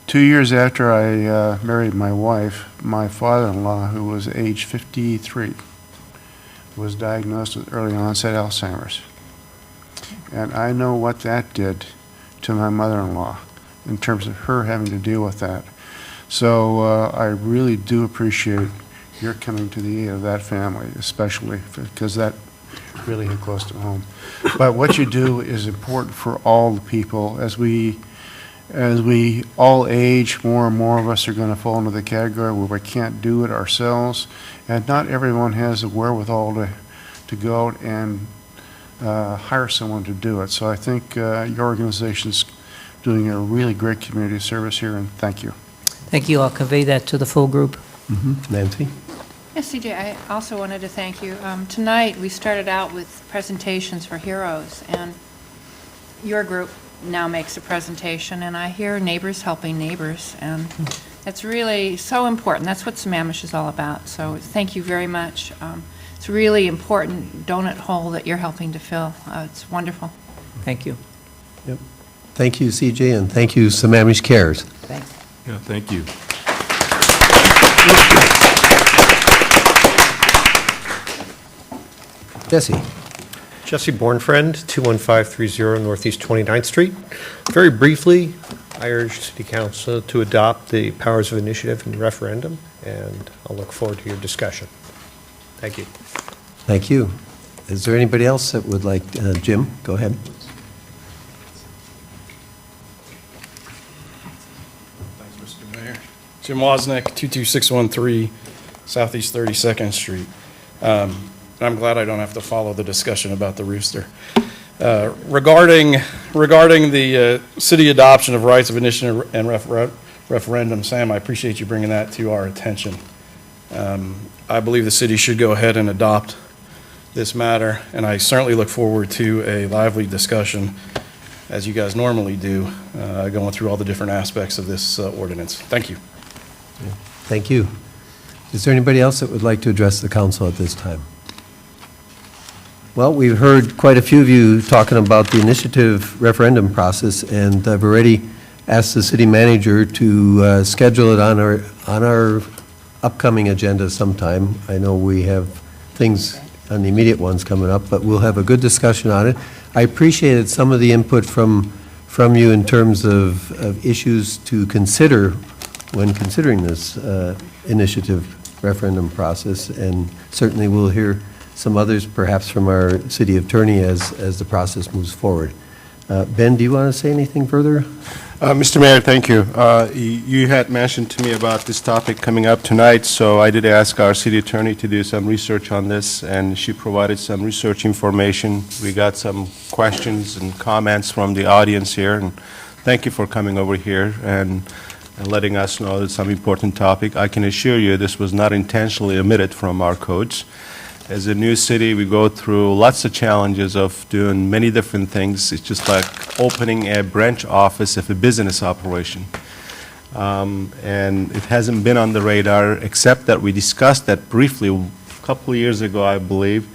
2 years after I married my wife, my father-in-law, who was age 53, was diagnosed with early onset Alzheimer's. And I know what that did to my mother-in-law in terms of her having to deal with that. So I really do appreciate your coming to the aid of that family, especially because that really hit close to home. But what you do is important for all the people. As we all age, more and more of us are going to fall into the category where we can't do it ourselves, and not everyone has the wherewithal to go out and hire someone to do it. So I think your organization's doing a really great community service here, and thank you.
Thank you. I'll convey that to the full group.
Nancy?
Yes, CJ, I also wanted to thank you. Tonight, we started out with presentations for heroes, and your group now makes a presentation, and I hear neighbors helping neighbors, and that's really so important. That's what Sammamish is all about, so thank you very much. It's a really important donut hole that you're helping to fill. It's wonderful.
Thank you.
Yep. Thank you, CJ, and thank you, Sammamish Cares.
Thanks.
Yeah, thank you.
Jesse?
Jesse Bornfriend, 21530 Northeast 29th Street. Very briefly, I urge City Council to adopt the powers of initiative and referendum, and I'll look forward to your discussion. Thank you.
Thank you. Is there anybody else that would like, Jim, go ahead.
Thanks, Mr. Mayor. Jim Wozniak, 22613 Southeast 32nd Street. I'm glad I don't have to follow the discussion about the rooster. Regarding the city adoption of rights of initiative and referendum, Sam, I appreciate you bringing that to our attention. I believe the city should go ahead and adopt this matter, and I certainly look forward to a lively discussion, as you guys normally do, going through all the different aspects of this ordinance. Thank you.
Thank you. Is there anybody else that would like to address the council at this time? Well, we've heard quite a few of you talking about the initiative referendum process, and I've already asked the city manager to schedule it on our upcoming agenda sometime. I know we have things on the immediate ones coming up, but we'll have a good discussion on it. I appreciated some of the input from you in terms of issues to consider when considering this initiative referendum process, and certainly we'll hear some others perhaps from our city attorney as the process moves forward. Ben, do you want to say anything further?
Mr. Mayor, thank you. You had mentioned to me about this topic coming up tonight, so I did ask our city attorney to do some research on this, and she provided some research information. We got some questions and comments from the audience here, and thank you for coming over here and letting us know it's some important topic. I can assure you this was not intentionally omitted from our codes. As a new city, we go through lots of challenges of doing many different things. It's just like opening a branch office of a business operation. And it hasn't been on the radar, except that we discussed that briefly a couple of years ago, I believe.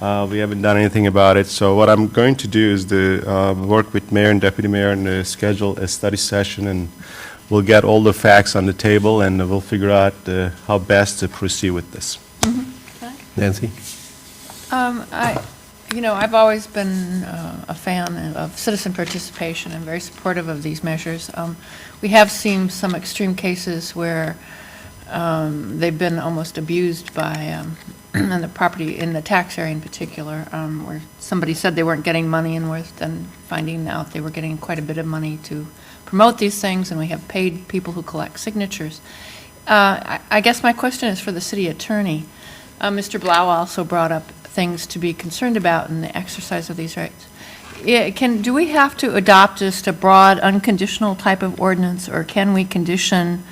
We haven't done anything about it. So what I'm going to do is to work with mayor and deputy mayor and schedule a study session, and we'll get all the facts on the table, and we'll figure out how best to proceed with this.
Nancy?
I've always been a fan of citizen participation and very supportive of these measures. We have seen some extreme cases where they've been almost abused by in the property, in the tax area in particular, where somebody said they weren't getting money and were then finding out they were getting quite a bit of money to promote these things, and we have paid people who collect signatures. I guess my question is for the city attorney. Mr. Blau also brought up things to be concerned about in the exercise of these rights. Do we have to adopt just a broad, unconditional type of ordinance, or can we condition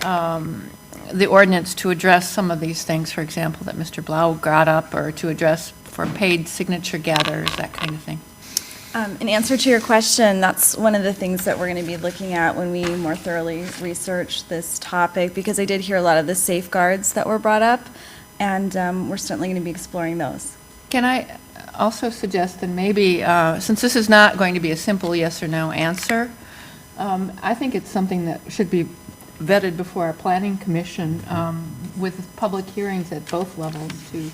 the ordinance to address some of these things, for example, that Mr. Blau brought up, or to address for paid signature gatherers, that kind of thing?
In answer to your question, that's one of the things that we're going to be looking at when we more thoroughly research this topic, because I did hear a lot of the safeguards that were brought up, and we're certainly going to be exploring those.
Can I also suggest that maybe, since this is not going to be a simple yes or no answer, I think it's something that should be vetted before our planning commission with public hearings at both levels to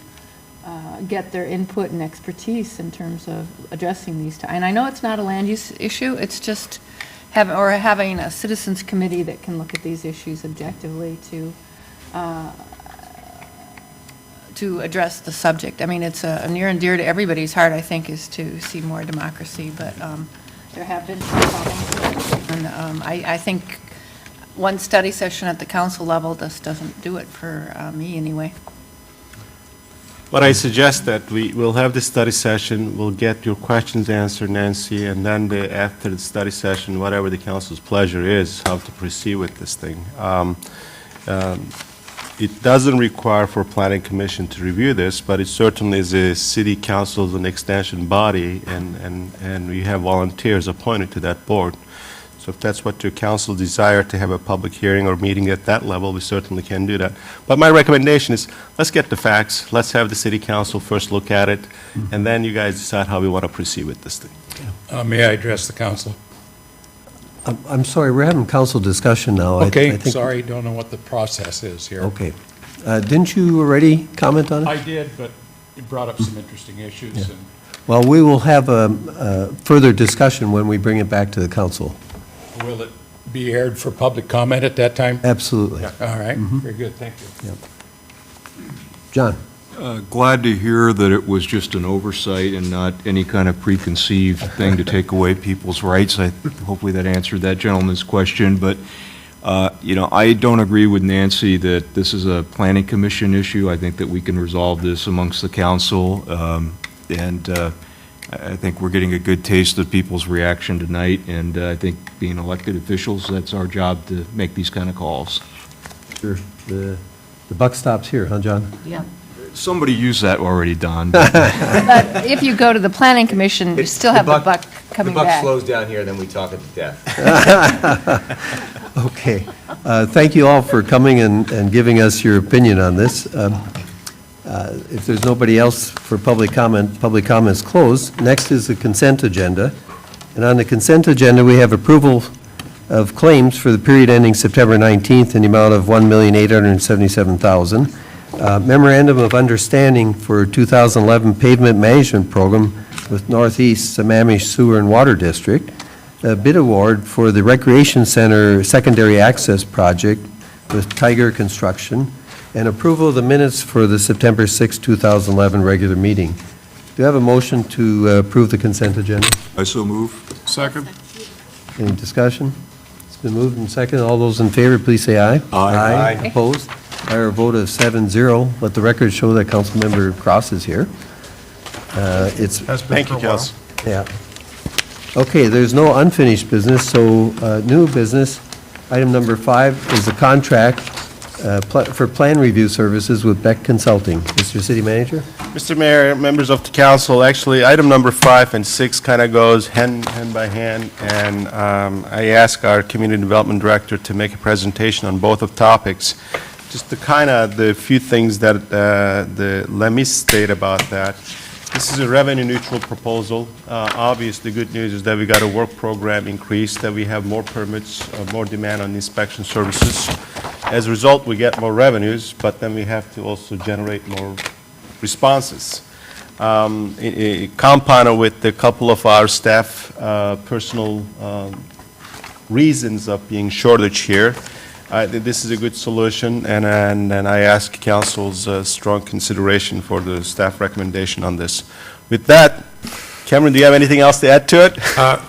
get their input and expertise in terms of addressing these. And I know it's not a land use issue, it's just having a citizens committee that can look at these issues objectively to address the subject. I mean, it's near and dear to everybody's heart, I think, is to see more democracy, but there have been some problems. And I think one study session at the council level just doesn't do it for me anyway.
What I suggest that we'll have the study session, we'll get your questions answered, Nancy, and then after the study session, whatever the council's pleasure is, how to proceed with this thing. It doesn't require for planning commission to review this, but it certainly is a city council, an extension body, and we have volunteers appointed to that board. So if that's what your council desire, to have a public hearing or meeting at that level, we certainly can do that. But my recommendation is, let's get the facts, let's have the city council first look at it, and then you guys decide how we want to proceed with this thing.
May I address the council?
I'm sorry, we're having council discussion now.
Okay,
I think-
sorry, don't know what the process is here.
Okay. Didn't you already comment on it?
I did, but you brought up some interesting issues.
Yeah.
And
Well, we will have a further discussion when we bring it back to the council.
will it be aired for public comment at that time?
Absolutely.
All right, very good, thank you.
Yep. John?
Glad to hear that it was just an oversight and not any kind of preconceived thing to take away people's rights. Hopefully that answered that gentleman's question. But, I don't agree with Nancy that this is a planning commission issue. I think that we can resolve this amongst the council. I think we're getting a good taste of people's reaction tonight. And I think being elected officials, that's our job to make these kind of calls.
Sure. The buck stops here, huh, John?
Yeah.
Somebody used that already, Don.
But if you go to the planning commission, you still have the buck coming back.
The buck slows down here, then we talk it to death.
Okay. Thank you all for coming and giving us your opinion on this. If there's nobody else for public comment is closed. Next is the consent agenda. And on the consent agenda, we have approval of claims for the period ending September 19th in the amount of $1,877,000. Memorandum of Understanding for 2011 Pavement Management Program with Northeast Sammamish Sewer and Water District. A bid award for the Recreation Center Secondary Access Project with Tiger Construction. And approval of the minutes for the September 6, 2011 regular meeting. Do you have a motion to approve the consent agenda?
I so move.
Second.
Any discussion? It's been moved and seconded. All those in favor, please say aye.
Aye.
Opposed? By a vote of 7-0, let the record show that Councilmember Cross is here.
Thank you, Council.
Yeah. Okay, there's no unfinished business, so new business. Item number 5 is the contract for plan review services with Beck Consulting. Mr. City Manager?
Mr. Mayor, members of the council, actually, item number 5 and 6 kind of goes hand by hand, and I ask our Community Development Director to make a presentation on both of topics. Just the few things that let me state about that. This is a revenue-neutral proposal. Obviously, the good news is that we got a work program increase, that we have more permits, more demand on inspection services. As a result, we get more revenues, but then we have to also generate more responses. Compounded with a couple of our staff personal reasons of being shortage here, this is a good solution, and I ask council's strong consideration for the staff recommendation on this. With that, Cameron, do you have anything else to add to it?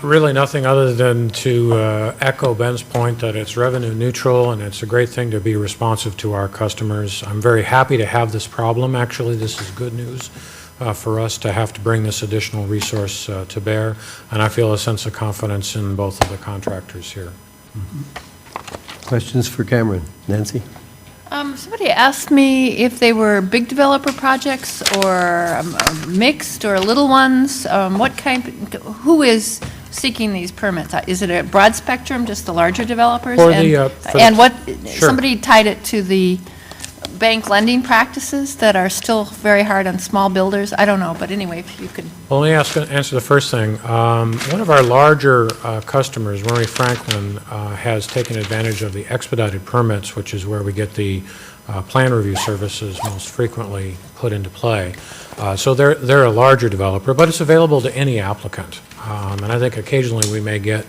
Really nothing other than to echo Ben's point that it's revenue neutral, and it's a great thing to be responsive to our customers. I'm very happy to have this problem. Actually, this is good news for us to have to bring this additional resource to bear, and I feel a sense of confidence in both of the contractors here.
Questions for Cameron? Nancy?
Somebody asked me if they were big developer projects or mixed or little ones. Who is seeking these permits? Is it a broad spectrum, just the larger developers? Somebody tied it to the bank lending practices that are still very hard on small builders. I don't know, but anyway, if you could.
Well, let me answer the first thing. One of our larger customers, Murray Franklin, has taken advantage of the expedited permits, which is where we get the plan review services most frequently put into play. So they're a larger developer, but it's available to any applicant. And I think occasionally we may get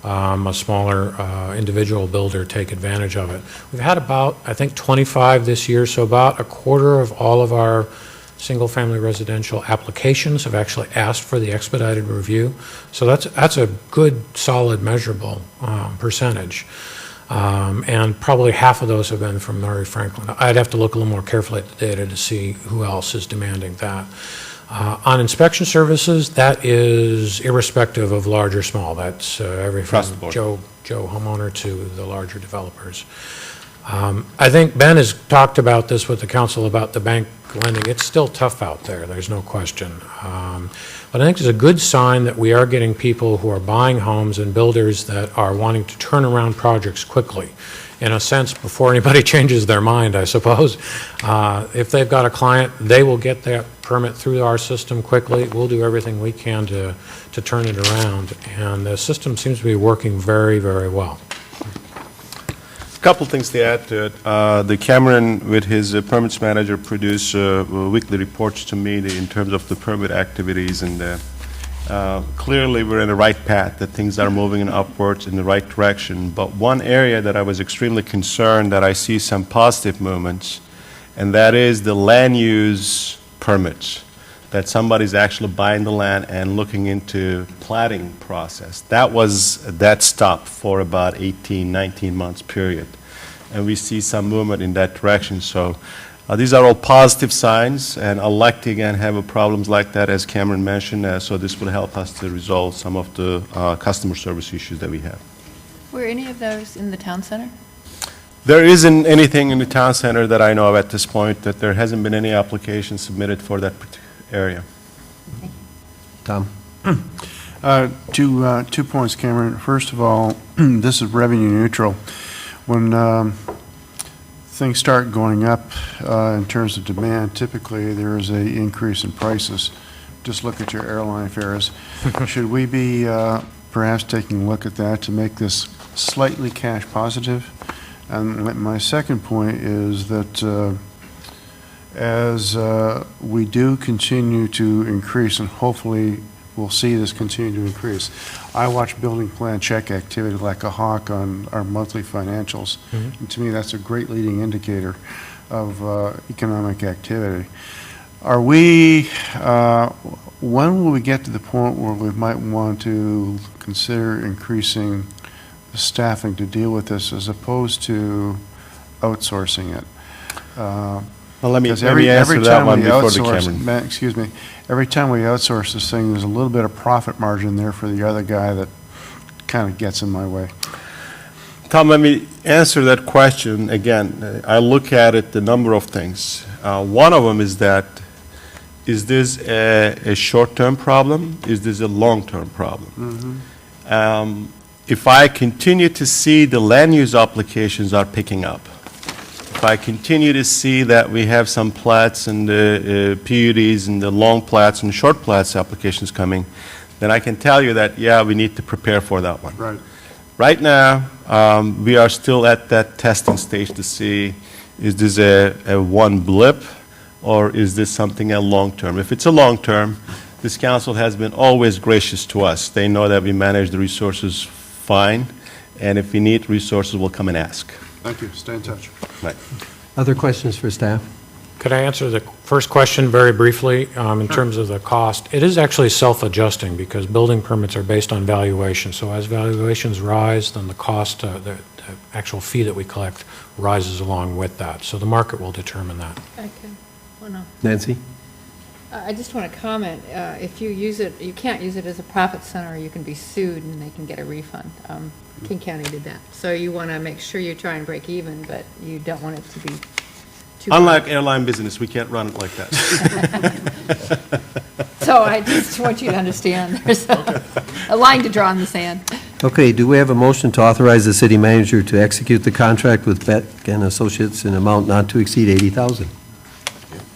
a smaller individual builder take advantage of it. We've had about, I think, 25 this year, so about a quarter of all of our single-family residential applications have actually asked for the expedited review. So that's a good, solid, measurable percentage. And probably half of those have been from Murray Franklin. I'd have to look a little more carefully at the data to see who else is demanding that. On inspection services, that is irrespective of large or small. That's everything from Joe homeowner to the larger developers. I think Ben has talked about this with the council about the bank lending. It's still tough out there, there's no question. But I think it's a good sign that we are getting people who are buying homes and builders that are wanting to turn around projects quickly. In a sense, before anybody changes their mind, I suppose. If they've got a client, they will get that permit through our system quickly. We'll do everything we can to turn it around. And the system seems to be working very, very well.
A couple things to add to it. The Cameron, with his permits manager, produce weekly reports to me in terms of the permit activities, and clearly we're in the right path, that things are moving upwards in the right direction. But one area that I was extremely concerned that I see some positive movements, and that is the land use permits, that somebody's actually buying the land and looking into platting process. That stopped for about 18, 19 months period. And we see some movement in that direction. So these are all positive signs, and I'd like to again have problems like that, as Cameron mentioned, so this will help us to resolve some of the customer service issues that we have.
Were any of those in the town center?
There isn't anything in the town center that I know of at this point, that there hasn't been any application submitted for that area.
Tom?
Two points, Cameron. First of all, this is revenue neutral. When things start going up in terms of demand, typically there is an increase in prices. Just look at your airline fares. Should we be perhaps taking a look at that to make this slightly cash positive? And my second point is that as we do continue to increase, and hopefully we'll see this continue to increase, I watch building plan check activity like a hawk on our monthly financials. And to me, that's a great leading indicator of economic activity. Are we, when will we get to the point where we might want to consider increasing the staffing to deal with this as opposed to outsourcing it?
Well, let me
Because
answer that one before the
outsource-
Cameron.
Excuse me, every time we outsource this thing, there's a little bit of profit margin there for the other guy that kind of gets in my way.
Tom, let me answer that question again. I look at it, the number of things. One of them is that, is this a short-term problem? Is this a long-term problem? If I continue to see the land use applications are picking up, if I continue to see that we have some plats and PUDs and the long plats and short plats applications coming, then I can tell you that, yeah, we need to prepare for that one.
Right.
Right now, we are still at that testing stage to see, is this a one blip, or is this something a long-term? If it's a long-term, this council has been always gracious to us. They know that we manage the resources fine, and if we need resources, we'll come and ask.
Thank you, stay in touch.
Right.
Other questions for staff?
Could I answer the first question very briefly in terms of the cost? It is actually self-adjusting because building permits are based on valuation. So as valuations rise, then the cost, the actual fee that we collect rises along with that. So the market will determine that.
Okay. Well, no.
Nancy?
I just want to comment, if you use it, you can't use it as a profit center, you can be sued and they can get a refund. King County did that. So you want to make sure you try and break even, but you don't want it to be too.
Unlike airline business, we can't run it like that.
So I just want you to understand, there's a line to draw in the sand.
Okay, do we have a motion to authorize the city manager to execute the contract with Beck and Associates in amount not to exceed $80,000?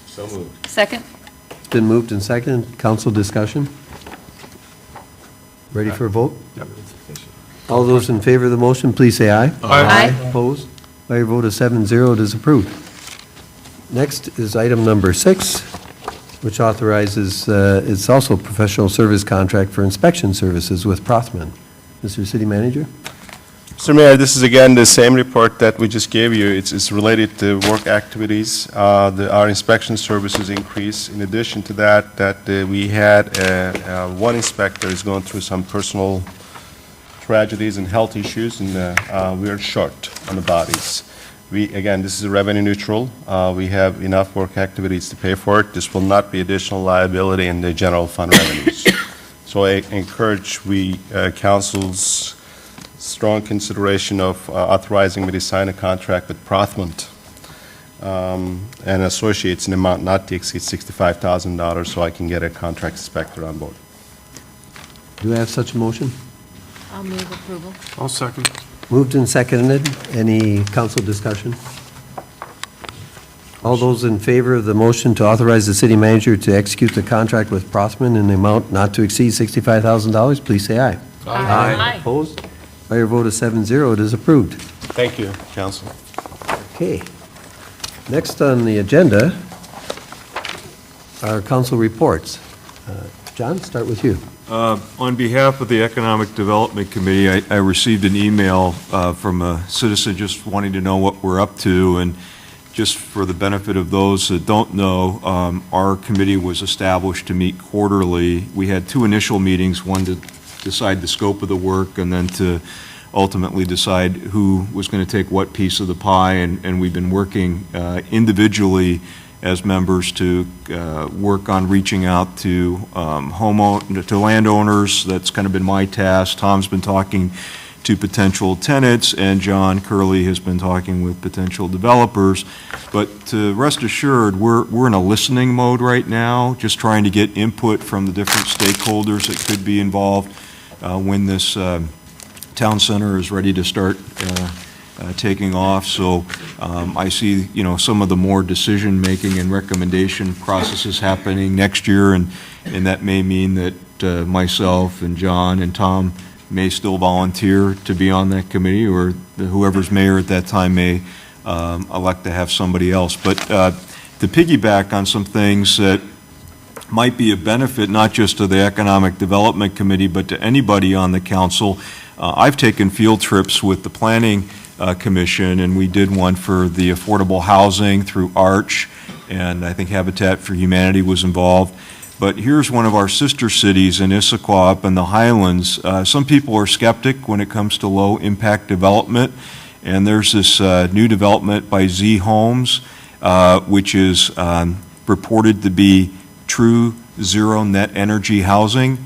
So moved.
Second?
It's been moved and seconded. Council discussion? Ready for a vote?
Yep.
All those in favor of the motion, please say aye.
Aye.
Opposed? By your vote of 7-0, it is approved. Next is item number 6, which authorizes, it's also a professional service contract for inspection services with Prothman. Mr. City Manager?
Mr. Mayor, this is again the same report that we just gave you. It's related to work activities. Our inspection services increase. In addition to that, we had one inspector is going through some personal tragedies and health issues, and we are short on the bodies. Again, this is revenue neutral. We have enough work activities to pay for it. This will not be additional liability in the general fund revenues. So I encourage council's strong consideration of authorizing me to sign a contract with Prothman and Associates in amount not to exceed $65,000 so I can get a contract inspector on board.
Do I have such a motion?
I'll move approval.
I'll second.
Moved and seconded. Any council discussion? All those in favor of the motion to authorize the city manager to execute the contract with Prothman in the amount not to exceed $65,000, please say aye.
Aye.
Opposed? By your vote of 7-0, it is approved.
Thank you, council.
Okay. Next on the agenda are council reports. John, start with you.
On behalf of the Economic Development Committee, I received an email from a citizen just wanting to know what we're up to, and just for the benefit of those that don't know, our committee was established to meet quarterly. We had two initial meetings, one to decide the scope of the work and then to ultimately decide who was going to take what piece of the pie, and we've been working individually as members to work on reaching out to to landowners. That's kind of been my task. Tom's been talking to potential tenants, and John Curley has been talking with potential developers. But rest assured, we're in a listening mode right now, just trying to get input from the different stakeholders that could be involved when this town center is ready to start taking off. So I see, some of the more decision-making and recommendation processes happening next year, and that may mean that myself and John and Tom may still volunteer to be on that committee, or whoever's mayor at that time may elect to have somebody else. But to piggyback on some things that might be a benefit, not just to the Economic Development Committee, but to anybody on the council, I've taken field trips with the Planning Commission, and we did one for the affordable housing through ARCH, and I think Habitat for Humanity was involved. But here's one of our sister cities in Issaquah up in the Highlands. Some people are skeptic when it comes to low-impact development, and there's this new development by Z Homes, which is reported to be true zero net energy housing.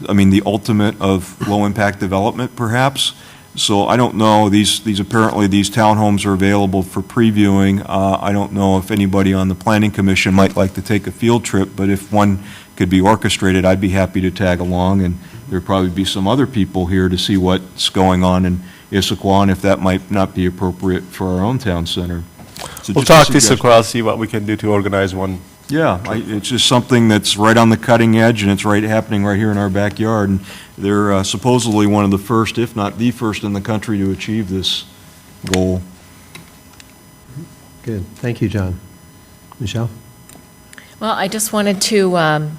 I mean, the ultimate of low-impact development, perhaps. So I don't know, apparently these townhomes are available for previewing. I don't know if anybody on the Planning Commission might like to take a field trip, but if one could be orchestrated, I'd be happy to tag along, and there'd probably be some other people here to see what's going on in Issaquah, and if that might not be appropriate for our own town center. So
We'll
just a
talk to
suggestion.
Issaquah, see what we can do to organize one.
Yeah, it's just something that's right on the cutting edge, and it's happening right here in our backyard. And they're supposedly one of the first, if not the first in the country to achieve this goal.
Good. Thank you, John. Michelle?
Well, I just wanted to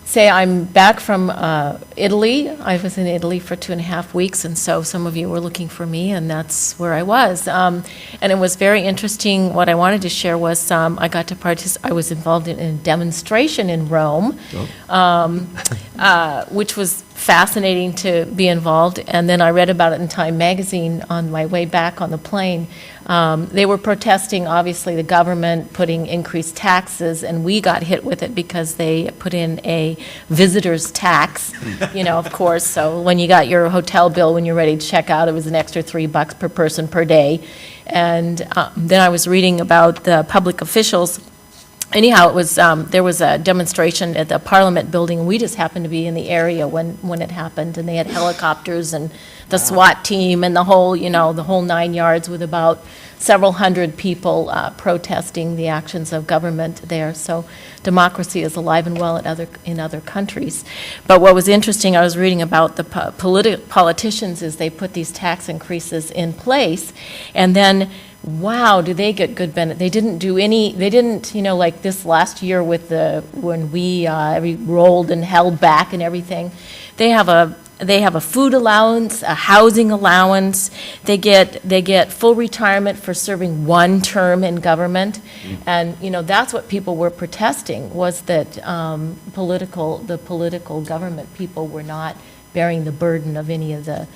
say I'm back from Italy. I was in Italy for 2.5 weeks, and so some of you were looking for me, and that's where I was. And it was very interesting. What I wanted to share was I got to participate. I was involved in a demonstration in Rome, which was fascinating to be involved. And then I read about it in Time magazine on my way back on the plane. They were protesting, obviously, the government putting increased taxes, and we got hit with it because they put in a visitor's tax, of course. So when you got your hotel bill, when you're ready to check out, it was an extra $3 per person per day. And then I was reading about the public officials. Anyhow, it was there was a demonstration at the Parliament building, and we just happened to be in the area when it happened, and they had helicopters and the SWAT team and the whole 9 yards, with about several hundred people protesting the actions of government there. So democracy is alive and well in other countries. But what was interesting, I was reading about the politicians, is they put these tax increases in place, and then wow, do they get good benefit. They didn't, like this last year when we rolled and held back and everything. They have a food allowance, a housing allowance. They get full retirement for serving one term in government. And, that's what people were protesting, was that the political government people were not bearing the burden of any of the,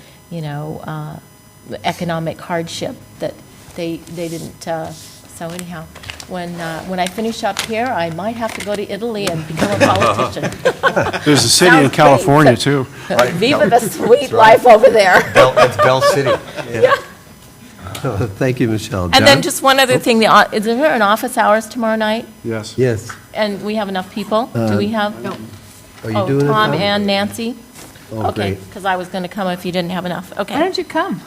economic hardship that they didn't. So anyhow, when I finish up here, I might have to go to Italy and become a politician.
There's a city in
Sounds
California,
great.
too.
Viva the sweet life over there.
It's Bell City.
Yeah.
Thank you, Michelle.
And then
John?
just one other thing, is there an office hours tomorrow night?
Yes.
Yes.
And we have enough people? Do we have?
Are you doing it,
Tom
Tom?
and Nancy?
Oh,
Okay,
great.
because I was going to come if you didn't have enough. Okay.
Why don't you come?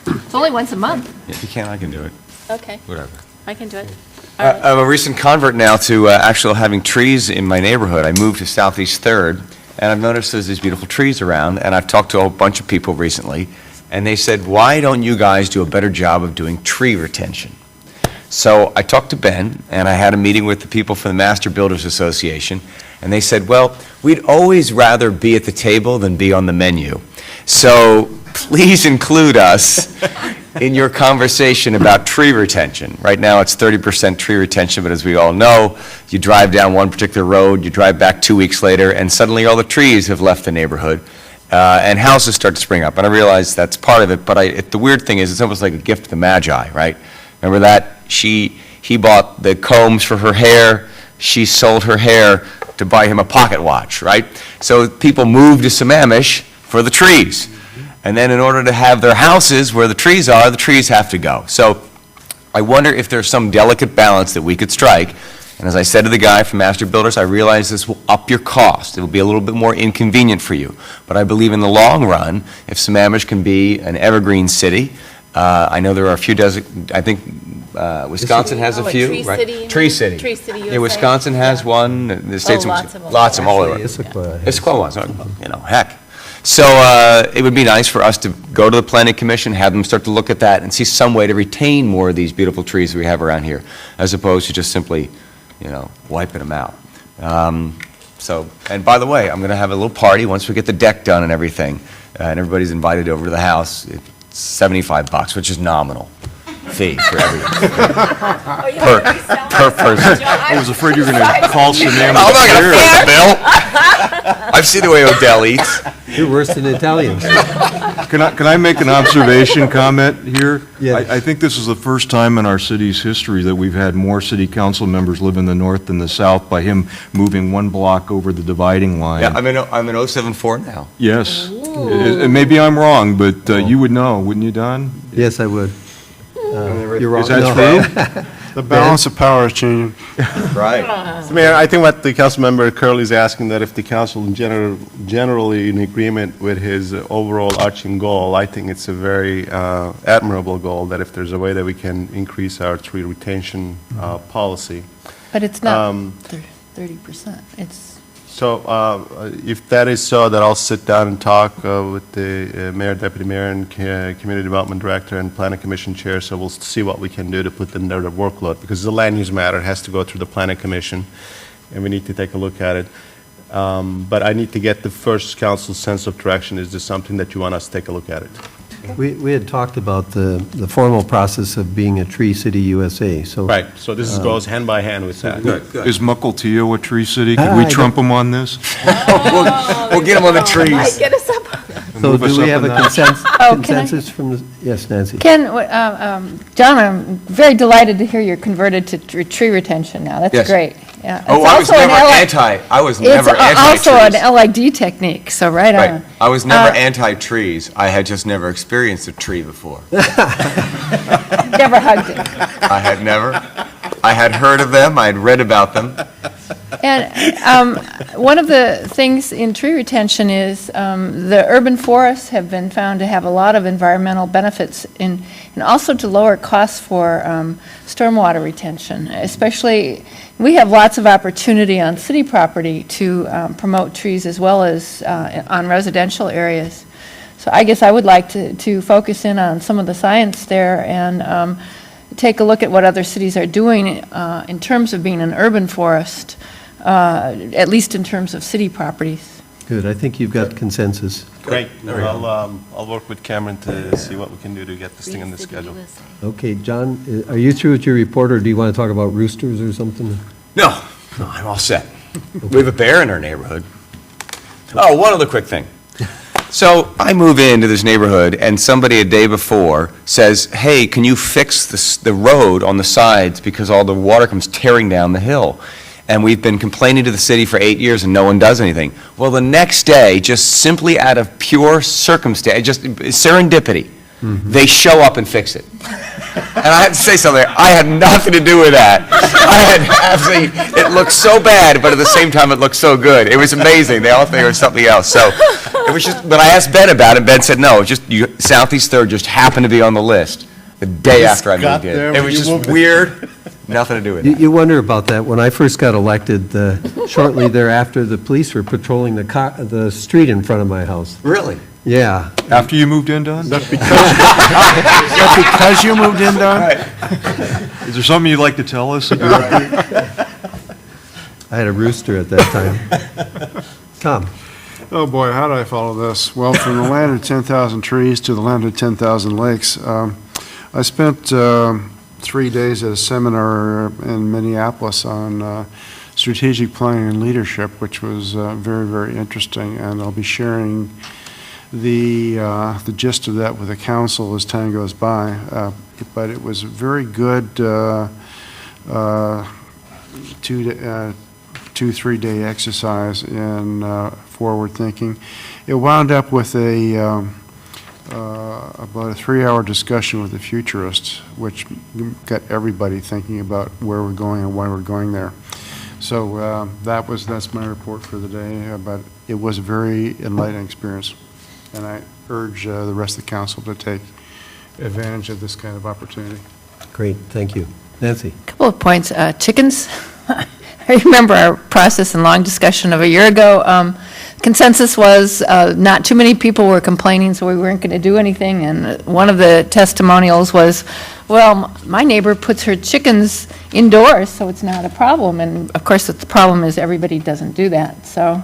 It's only once a month.
If you can, I can do it.
Okay,
Whatever.
I can do it.
I'm a recent convert now to actually having trees in my neighborhood. I moved to Southeast Third, and I've noticed there's these beautiful trees around, and I've talked to a whole bunch of people recently, and they said, why don't you guys do a better job of doing tree retention? So I talked to Ben, and I had a meeting with the people from the Master Builders Association, and they said, well, we'd always rather be at the table than be on the menu. So please include us in your conversation about tree retention. Right now, it's 30% tree retention, but as we all know, you drive down one particular road, you drive back 2 weeks later, and suddenly all the trees have left the neighborhood, and houses start to spring up. And I realize that's part of it, but the weird thing is, it's almost like a gift to the Magi, right? Remember that? He bought the combs for her hair, she sold her hair to buy him a pocket watch, right? So people move to Sammamish for the trees. And then in order to have their houses where the trees are, the trees have to go. So I wonder if there's some delicate balance that we could strike. And as I said to the guy from Master Builders, I realize this will up your cost. It will be a little bit more inconvenient for you. But I believe in the long run, if Sammamish can be an evergreen city, I know there are a few I think Wisconsin has a few,
Tree
right?
City, you mean?
Tree City.
Tree City,
Yeah,
USA.
Wisconsin has one, the states.
lots of them.
Lots of them all over.
Issaquah.
Issaquah ones, heck. So it would be nice for us to go to the planning commission, have them start to look at that and see some way to retain more of these beautiful trees we have around here, as opposed to just simply, wiping them out. So, and by the way, I'm going to have a little party once we get the deck done and everything, and everybody's invited over to the house. It's $75, which is nominal fee for everyone. per person.
I was afraid you were going to call Sammamish.
I'm not going to pay the bill. I've seen the way Odell eats.
You're worse than Italians.
Can I make an observation comment here?
Yes.
I think this is the first time in our city's history that we've had more city council members live in the north than the south by him moving one block over the dividing line.
Yeah, I'm in 074 now.
Yes. And maybe I'm wrong, but you would know, wouldn't you, Don?
Yes, I would. You're wrong.
Is that
No.
true?
The balance of power is changing.
Right.
So, Mayor, I think what the council member Curley is asking, that if the council generally in agreement with his overall arching goal, I think it's a very admirable goal, that if there's a way that we can increase our tree retention policy.
But it's not 30%. It's,
So if that is so, that I'll sit down and talk with the mayor, deputy mayor, and community development director and planning commission chair, so we'll see what we can do to put them under the workload, because it's a land use matter. It has to go through the planning commission, and we need to take a look at it. But I need to get the first council's sense of direction. Is this something that you want us to take a look at it?
We had talked about the formal process of being a Tree City USA, so.
Right, so this goes hand by hand with that.
Is Mukilteo a tree city? Could we trump them on this?
We'll get them on the trees.
get us up.
So
Move us
do we
up
have a
a notch.
consensus from the, yes, Nancy?
Ken, John, I'm very delighted to hear you're converted to tree retention now. That's
Yes.
great. Yeah.
Oh,
It's
I was
also an
never
It's also an
anti-trees.
LID technique, so right
Right.
on.
I was never anti-trees. I had just never experienced a tree before.
Never hugged it.
I had heard of them, I had read about them.
And one of the things in tree retention is the urban forests have been found to have a lot of environmental benefits and also to lower costs for stormwater retention, especially, we have lots of opportunity on city property to promote trees as well as on residential areas. So I guess I would like to focus in on some of the science there and take a look at what other cities are doing in terms of being an urban forest, at least in terms of city properties.
Good, I think you've got consensus.
Great. I'll work with Cameron to see what we can do to get this thing on the schedule.
Okay, John, are you through with your report, or do you want to talk about roosters or something?
No, I'm all set. We have a bear in our neighborhood. Oh, one other quick thing. So I move into this neighborhood, and somebody a day before says, hey, can you fix the road on the sides because all the water comes tearing down the hill? And we've been complaining to the city for 8 years, and no one does anything. Well, the next day, just simply out of pure circumstance, just serendipity, they show up and fix it. And I have to say something, I had nothing to do with that. It looked so bad, but at the same time, it looked so good. It was amazing. They all thought it was something else. So it was just, when I asked Ben about it, Ben said, no, Southeast Third just happened to be on the list the day after I moved in. It was just weird, nothing to do with it.
You wonder about that. When I first got elected, shortly thereafter, the police were patrolling the street in front of my house.
Really?
Yeah.
After you moved in, Don?
That's because you moved in, Don?
Is there something you'd like to tell us?
I had a rooster at that time. Tom?
Oh, boy, how do I follow this? Well, from the land of 10,000 trees to the land of 10,000 lakes, I spent 3 days at a seminar in Minneapolis on strategic planning and leadership, which was very, very interesting, and I'll be sharing the gist of that with the council as time goes by. But it was a very good 2-3 day exercise in forward thinking. It wound up with about a 3-hour discussion with the futurists, which got everybody thinking about where we're going and why we're going there. So that's my report for the day, but it was a very enlightening experience, and I urge the rest of the council to take advantage of this kind of opportunity.
Great, thank you. Nancy?
Couple of points. Chickens, I remember our process and long discussion of a year ago. Consensus was not too many people were complaining, so we weren't going to do anything. And one of the testimonials was, well, my neighbor puts her chickens indoors, so it's not a problem. And of course, the problem is everybody doesn't do that. So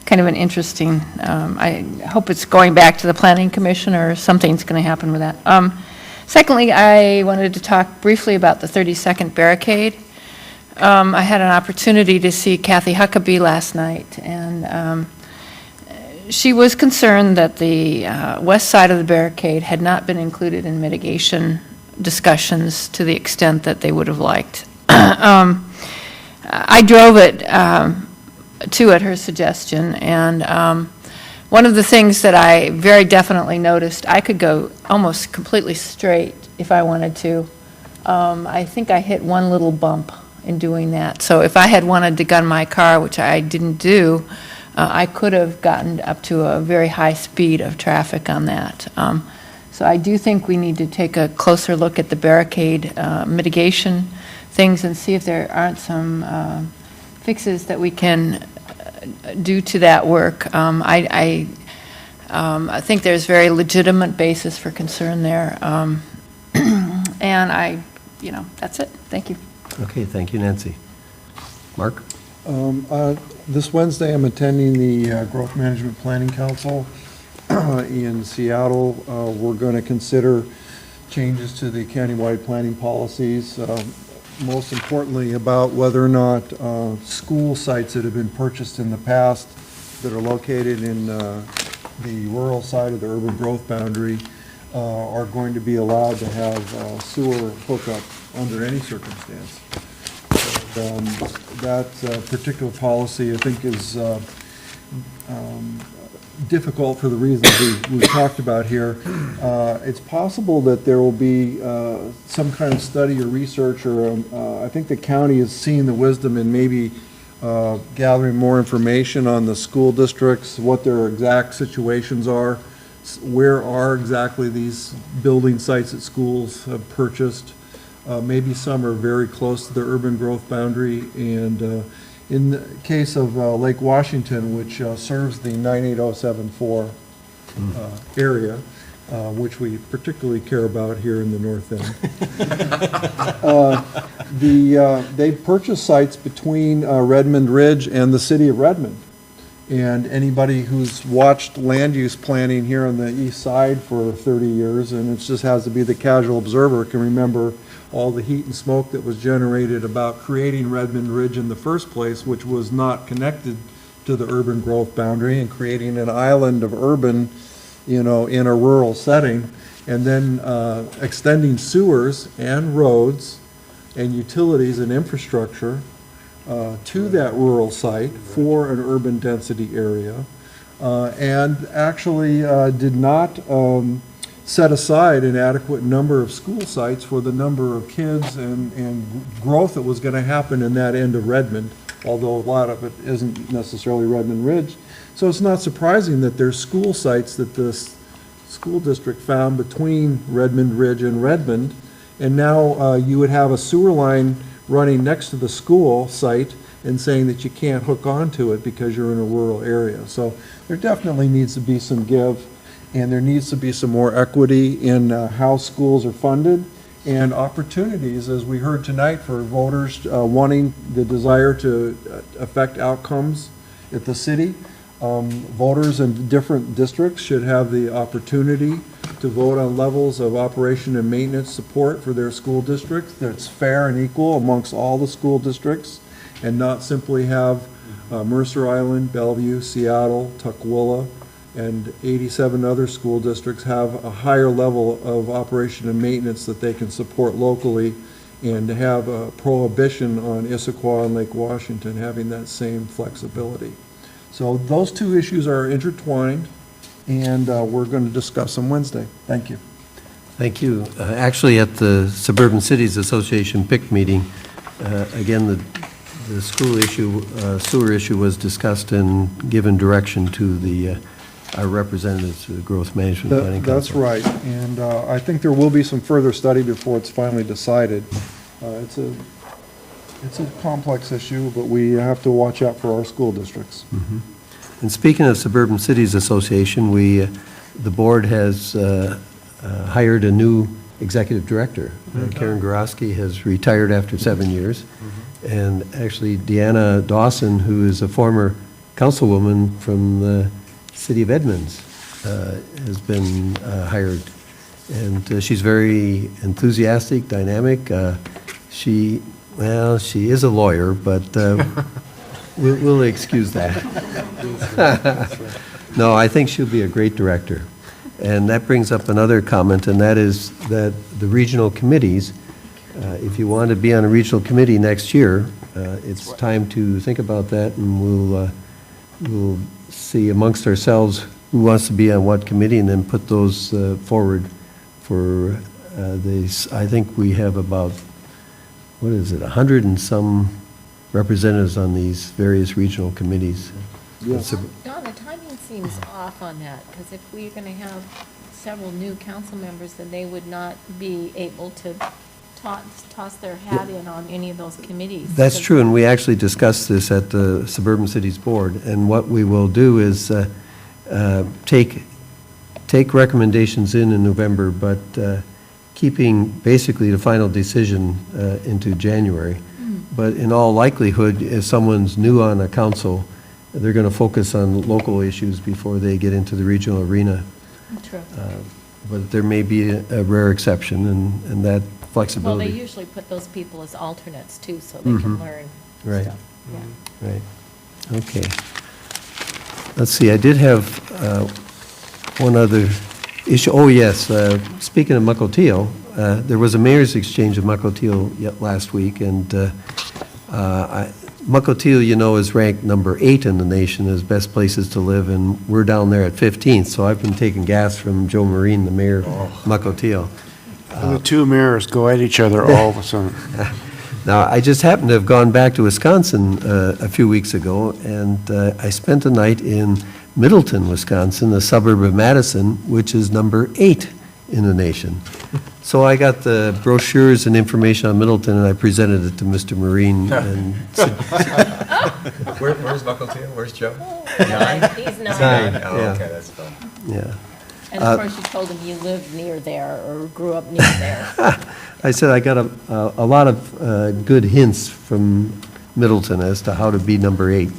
kind of an interesting, I hope it's going back to the Planning Commission or something's going to happen with that. Secondly, I wanted to talk briefly about the 32nd Barricade. I had an opportunity to see Kathy Huckabee last night, and she was concerned that the west side of the barricade had not been included in mitigation discussions to the extent that they would have liked. I drove it at her suggestion, and one of the things that I very definitely noticed, I could go almost completely straight if I wanted to. I think I hit one little bump in doing that. So if I had wanted to gun my car, which I didn't do, I could have gotten up to a very high speed of traffic on that. So I do think we need to take a closer look at the barricade mitigation things and see if there aren't some fixes that we can do to that work. I think there's very legitimate basis for concern there. And that's it. Thank you.
Okay, thank you, Nancy. Mark?
This Wednesday, I'm attending the Growth Management Planning Council in Seattle. We're going to consider changes to the countywide planning policies, most importantly about whether or not school sites that have been purchased in the past that are located in the rural side of the urban growth boundary are going to be allowed to have sewer hookup under any circumstance. That particular policy, I think, is difficult for the reasons we've talked about here. It's possible that there will be some kind of study or research, or I think the county is seeing the wisdom in maybe gathering more information on the school districts, what their exact situations are, where are exactly these building sites that schools have purchased. Maybe some are very close to the urban growth boundary, and in the case of Lake Washington, which serves the 98074 area, which we particularly care about here in the north end, they've purchased sites between Redmond Ridge and the city of Redmond. And anybody who's watched land use planning here on the east side for 30 years, and it just has to be the casual observer, can remember all the heat and smoke that was generated about creating Redmond Ridge in the first place, which was not connected to the urban growth boundary, and creating an island of urban, in a rural setting, and then extending sewers and roads and utilities and infrastructure to that rural site for an urban density area, and actually did not set aside an adequate number of school sites for the number of kids and growth that was going to happen in that end of Redmond, although a lot of it isn't necessarily Redmond Ridge. So it's not surprising that there's school sites that the school district found between Redmond Ridge and Redmond, and now you would have a sewer line running next to the school site and saying that you can't hook onto it because you're in a rural area. So there definitely needs to be some give, and there needs to be some more equity in how schools are funded, and opportunities, as we heard tonight, for voters wanting the desire to affect outcomes at the city. Voters in different districts should have the opportunity to vote on levels of operation and maintenance support for their school districts that's fair and equal amongst all the school districts, and not simply have Mercer Island, Bellevue, Seattle, Tukwila, and 87 other school districts have a higher level of operation and maintenance that they can support locally, and to have a prohibition on Issaquah and Lake Washington having that same flexibility. So those two issues are intertwined, and we're going to discuss them Wednesday. Thank you.
Thank you. Actually, at the Suburban Cities Association PIC meeting, again, the school issue, sewer issue was discussed and given direction to the our representatives to the Growth Management Planning Council.
That's right, and I think there will be some further study before it's finally decided. It's a complex issue, but we have to watch out for our school districts.
Mhm. And speaking of Suburban Cities Association, the board has hired a new executive director. Karen Gorosky has retired after 7 years. And actually, Deanna Dawson, who is a former councilwoman from the city of Edmonds, has been hired. And she's very enthusiastic, dynamic. She is a lawyer, but we'll excuse that. No, I think she'll be a great director. And that brings up another comment, and that is that the regional committees, if you want to be on a regional committee next year, it's time to think about that, and we'll see amongst ourselves who wants to be on what committee, and then put those forward for these. I think we have about, 100 and some representatives on these various regional committees.
Yes.
Don, the timing seems off on that, because if we're going to have several new council members, then they would not be able to toss their hat in on any of those committees.
That's true, and we actually discussed this at the Suburban Cities Board, and what we will do is take recommendations in November, but keeping basically the final decision into January. But in all likelihood, if someone's new on a council, they're going to focus on local issues before they get into the regional arena.
True.
But there may be a rare exception, and that
Well,
flexibility.
they usually put those people as alternates too, so they can learn
Right.
stuff. Yeah.
Right. Okay. Let's see, I did have one other issue. Oh, yes, speaking of Mukilteo, there was a mayor's exchange of Mukilteo last week, and Mukilteo, you know, is ranked number 8 in the nation as best places to live, and we're down there at 15th, so I've been taking gas from Joe Marine, the mayor of Mukilteo.
The two mayors go at each other all the time.
Now, I just happened to have gone back to Wisconsin a few weeks ago, and I spent a night in Middleton, Wisconsin, a suburb of Madison, which is number 8 in the nation. So I got the brochures and information on Middleton, and I presented it to Mr. Marine. And
Where's Mukilteo? Where's Joe?
He's 9.
Oh,
yeah.
okay, that's fine.
Yeah.
And of course, you told him you lived near there or grew up near there.
I said I got a lot of good hints from Middleton as to how to be number 8.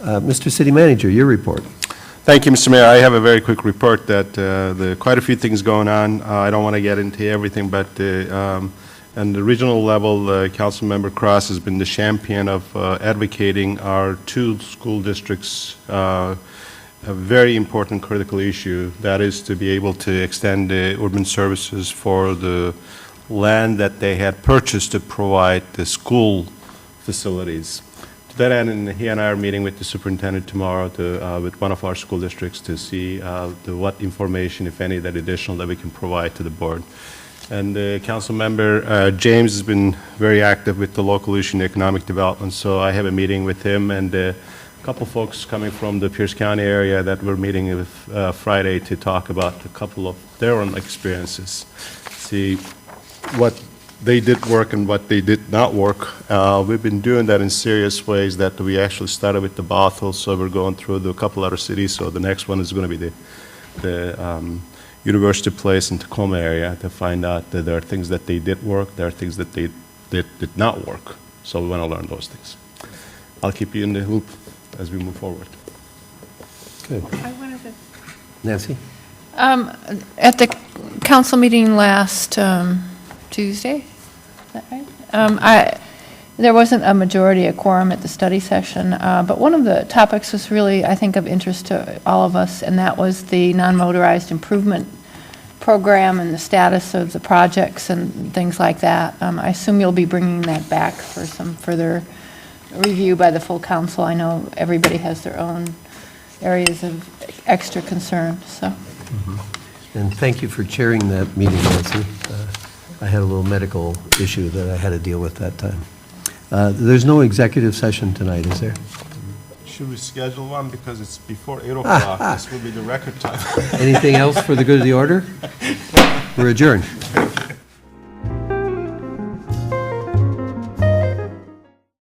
Mr. City Manager, your report.
Thank you, Mr. Mayor. I have a very quick report that there are quite a few things going on. I don't want to get into everything, but on the regional level, Councilmember Cross has been the champion of advocating our 2 school districts a very important critical issue, that is to be able to extend the urban services for the land that they had purchased to provide the school facilities. To that end, he and I are meeting with the superintendent tomorrow with one of our school districts to see what information, if any, that additional that we can provide to the board. And Council Member James has been very active with the local issue in economic development, so I have a meeting with him and a couple folks coming from the Pierce County area that we're meeting with Friday to talk about a couple of their own experiences, see what they did work and what they did not work. We've been doing that in serious ways, that we actually started with the Bothell, so we're going through a couple other cities, so the next one is going to be the University Place in Tacoma area, to find out that there are things that they did work, there are things that they did not work, so we want to learn those things. I'll keep you in the loop as we move forward.
Good.
I wanted to
Nancy?
At the council meeting last Tuesday, is that right? There wasn't a majority, a quorum at the study session, but one of the topics was really, I think, of interest to all of us, and that was the non-motorized improvement program and the status of the projects and things like that. I assume you'll be bringing that back for some further review by the full council. I know everybody has their own areas of extra concern, so.
And thank you for chairing that meeting, Nancy. I had a little medical issue that I had to deal with that time. There's no executive session tonight, is there?
Should we schedule one, because it's before 8 o'clock, this will be the record time.
Anything else for the good of the order? We're adjourned.